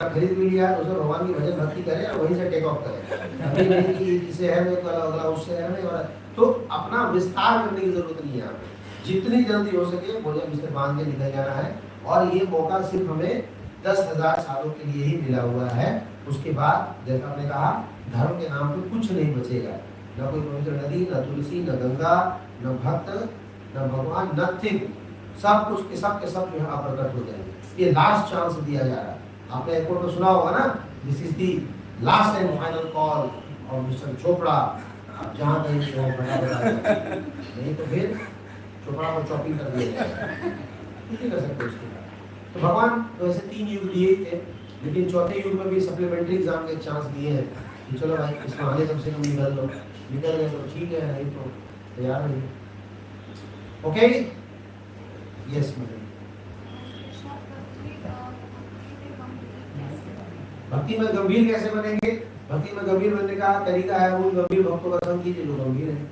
खरीद भी लिया तो उसे भगवान की भजन भक्ति करे और वहीं से टेक ऑफ करे। अभी नहीं कि इस शहर में अगला उस शहर में, और तो अपना विस्तार करने की जरूरत नहीं है। यहाँ पे जितनी जल्दी हो सके बोलिया बिस्तर बांध के निकल जाना है। और ये मौका सिर्फ हमें 10,000 सालों के लिए ही मिला हुआ है। उसके बाद जैसा आपने कहा, धर्म के नाम पे कुछ नहीं बचेगा, न कोई पवित्र नदी, न तुलसी, न गंगा, न भक्त, न भगवान, नथिंग। सब कुछ के सब जो है अप्रकट हो जाएंगे। ये लास्ट चांस दिया जा रहा है। आपने एक कोट में सुना होगा ना, this is the last and final call of mister Chopra. आप जहाँ कहीं भी हो फटाफट नहीं तो फिर चोपड़ा को चॉपिंग कर दिया जाएगा, नहीं कर सकते उसके बाद। तो भगवान तो ऐसे 3 युग दिए थे, लेकिन चौथे युग में भी सप्लीमेंट्री एग्जाम के चांस दिए हैं कि चलो भाई इसमें आने कम से कम निकल लो, निकल गए तो ठीक है, नहीं तो तैयार रहिए। Okay, yes madam. भक्ति में गंभीर कैसे बनेंगे? भक्ति में गंभीर बनने का तरीका है, उन गंभीर भक्तों का संग कीजिए जो गंभीर है।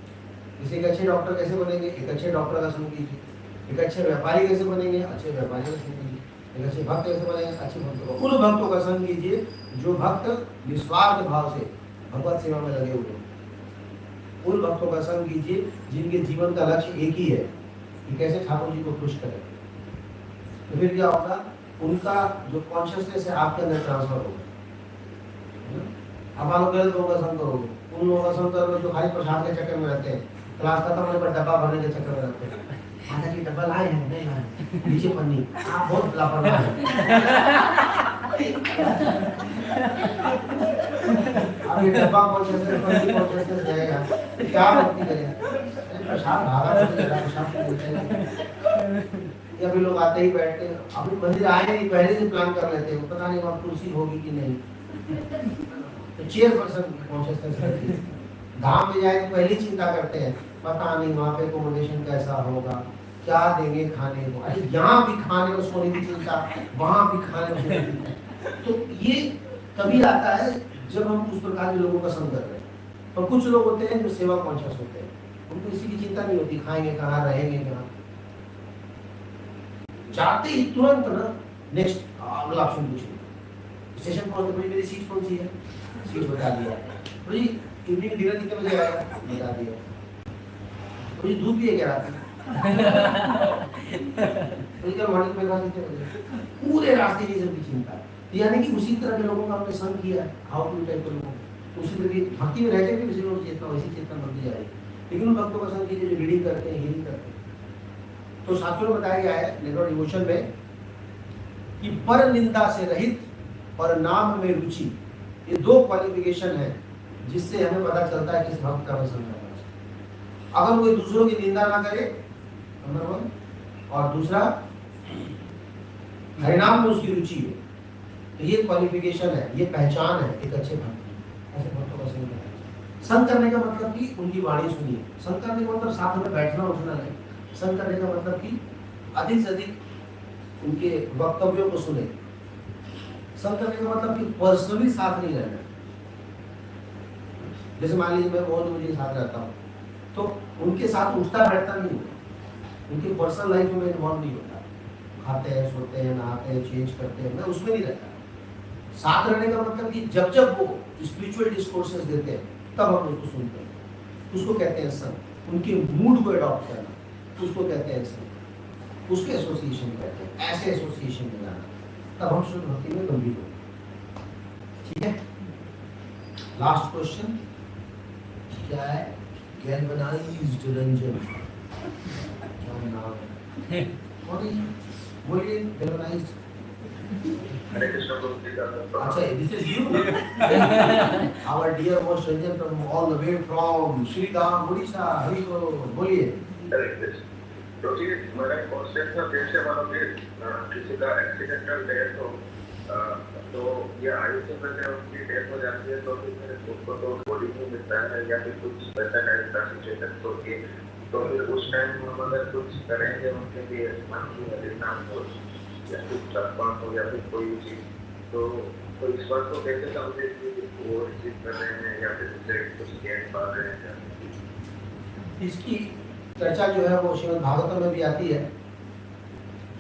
जैसे एक अच्छे डॉक्टर कैसे बनेंगे? एक अच्छे डॉक्टर का संग कीजिए। एक अच्छे व्यापारी कैसे बनेंगे? अच्छे व्यापारी का संग कीजिए। एक अच्छे भक्त कैसे बनेंगे? अच्छे भक्तों का, उन भक्तों का संग कीजिए जो भक्त निस्वार्थ भाव से भगवत सेवा में लगे हुए हैं। उन भक्तों का संग कीजिए जिनके जीवन का लक्ष्य एक ही है कि कैसे ठाकुर जी को खुश करें। तो फिर क्या होगा? उनका जो कॉन्शियसनेस है आपके अंदर ट्रांसफर होगा। अब मान लो गलत लोगों का संग करोगे, उन लोगों का संग करोगे जो खाली प्रसाद के चक्कर में रहते हैं, क्लास खत्म होने पर डब्बा भरने के चक्कर में रहते हैं। माता जी डब्बा लाए हैं? नहीं लाए। नीचे पन्नी, आप बहुत लापरवाह हैं। अब ये डब्बा कॉन्शियसनेस पन्नी कॉन्शियसनेस जाएगा, क्या भक्ति करेगा? प्रसाद भागा तो प्रसाद मिलते हैं। या फिर लोग आते ही बैठते हैं, अभी मंदिर आए नहीं पहले से प्लान कर लेते हैं, पता नहीं वहाँ कुर्सी होगी कि नहीं, तो चेयरपर्सन कॉन्शियसनेस रहती है। धाम में जाए तो पहली चिंता करते हैं, पता नहीं वहाँ पे एकोमोडेशन कैसा होगा, क्या देंगे खाने को, अरे यहाँ भी खाने और सोने की चिंता, वहाँ भी खाने और सोने की चिंता। तो ये तभी आता है जब हम उस प्रकार के लोगों का संग कर रहे हैं। और कुछ लोग होते हैं जो सेवा कॉन्शियस होते हैं, उनको इसी की चिंता नहीं होती, खाएंगे कहाँ, रहेंगे कहाँ, जाते ही तुरंत ना नेक्स्ट अगला ऑप्शन पूछेंगे। स्टेशन पहुंचते भाई मेरी सीट कौन सी है, सीट बता दिया। भाई इवनिंग डिनर कितने बजे आएगा, बता दिया। भाई दूध पिए क्या रात में, कल मॉर्निंग में कहा कितने बजे, पूरे रास्ते की सबकी चिंता। यानी कि उसी तरह के लोगों का हमने संग किया, हाउ टू टाइप के लोगों, उसी तरह की भक्ति में रहते हैं किसी लोग चेतना वैसी चेतना बनती जा रही है। लेकिन उन भक्तों का संग कीजिए जो रीडिंग करते हैं, हीलिंग करते हैं। तो शास्त्रों में बताया गया है लेटर डिवोशन में कि पर निंदा से रहित और नाम में रुचि, ये दो क्वालिफिकेशन है जिससे हमें पता चलता है कि इस भक्त का मैं संग करना चाहिए। अगर कोई दूसरों की निंदा ना करे, नंबर 1, और दूसरा हरिनाम में उसकी रुचि है, तो ये क्वालिफिकेशन है, ये पहचान है एक अच्छे भक्त की। ऐसे भक्तों का संग करना। संग करने का मतलब कि उनकी वाणी सुनिए। संग करने का मतलब साथ में बैठना उठना नहीं। संग करने का मतलब कि अधिक से अधिक उनके वक्तव्यों को सुने। संग करने का मतलब कि पर्सनली साथ नहीं रहना। जैसे मान लीजिए मैं बहुत मुझे साथ रहता हूँ, तो उनके साथ उठता बैठता नहीं होता, उनकी पर्सनल लाइफ में इन्वॉल्व नहीं होता। खाते हैं, सोते हैं, नहाते हैं, चेंज करते हैं, मैं उसमें नहीं रहता। साथ रहने का मतलब कि जब जब वो स्पिरिचुअल डिस्कोर्सेस देते हैं तब हम उसको सुनते हैं, उसको कहते हैं संग। उनके मूड को अडॉप्ट करना, उसको कहते हैं संग। उसके एसोसिएशन कहते हैं, ऐसे एसोसिएशन में जाना, तब हम शुद्ध भक्ति में गंभीर होंगे। ठीक है, लास्ट क्वेश्चन क्या है? गैल्वनाइज्ड रंजन, क्या नाम है? बोलिए गैल्वनाइज्ड। अच्छा, this is you. Our dear most Ranjan from all the way from Shri Dham, Odisha. Hari को बोलिए। तो जी मेरा क्वेश्चन था, जैसे मानो कि किसी का एक्सीडेंटल डेथ हो, तो ये आयुष्य में जब उनकी डेथ हो जाती है तो फिर उसको तो बॉडी नहीं मिलता है, या फिर कुछ वैसा टाइप का सिचुएशन होती है, तो फिर उस टाइम हम अगर कुछ करेंगे उनके लिए, मान लीजिए हरिनाम हो या कुछ तर्पण हो या फिर कोई चीज, तो इस बात को कैसे समझे कि वो रिसीव कर रहे हैं या फिर कुछ ज्ञान पा रहे हैं? इसकी चर्चा जो है वो श्रीमद् भागवतम में भी आती है।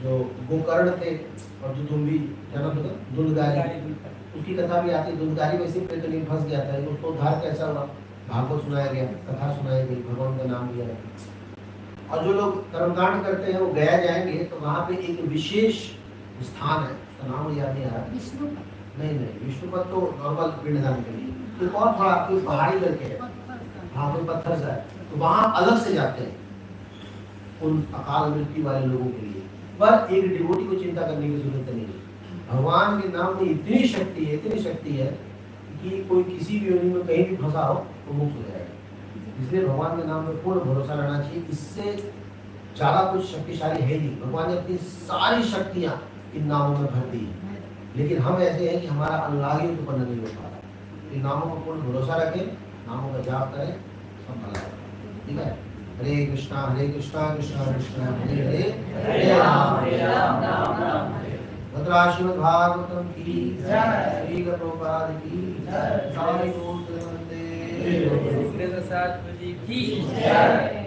जो गोकर्ण थे और जो दुम्बी जनक दुंदगारी, उसकी कथा भी आती है। दुंदगारी वैसे प्रेतनी फंस गया था, उसको उद्धार कैसा हुआ, भागवत सुनाया गया, कथा सुनाई गई, भगवान का नाम लिया गया। और जो लोग कर्मकांड करते हैं वो गया जाएंगे तो वहाँ पे एक विशेष स्थान है, उसका नाम याद नहीं आ रहा। नहीं, विष्णुपद तो नॉर्मल पिंडदान के लिए, तो और थोड़ा कोई पहाड़ी करके है, हाँ कोई पत्थर सा है, तो वहाँ अलग से जाते हैं उन अकाल मृत्यु वाले लोगों के लिए। पर एक डिवोटी को चिंता करने की जरूरत नहीं है। भगवान के नाम में इतनी शक्ति है कि कोई किसी भी योनि में कहीं भी फंसा हो तो मुक्त हो जाएगा। इसलिए भगवान के नाम में पूर्ण भरोसा रहना चाहिए। इससे ज्यादा कुछ शक्तिशाली है नहीं। भगवान ने अपनी सारी शक्तियां इन नामों में भर दी है, लेकिन हम ऐसे हैं कि हमारा अनुराग ही उत्पन्न नहीं हो पा रहा। इन नामों पर पूर्ण भरोसा रखें, नामों का जाप करें, सब भला होगा। ठीक है, हरे कृष्णा कृष्णा कृष्णा हरे हरे, हरे राम राम राम हरे। श्रीमद् भागवतम की जय, श्री प्रभुपाद की जय, साई गौर वंदे गुरु प्रसाद जी की जय।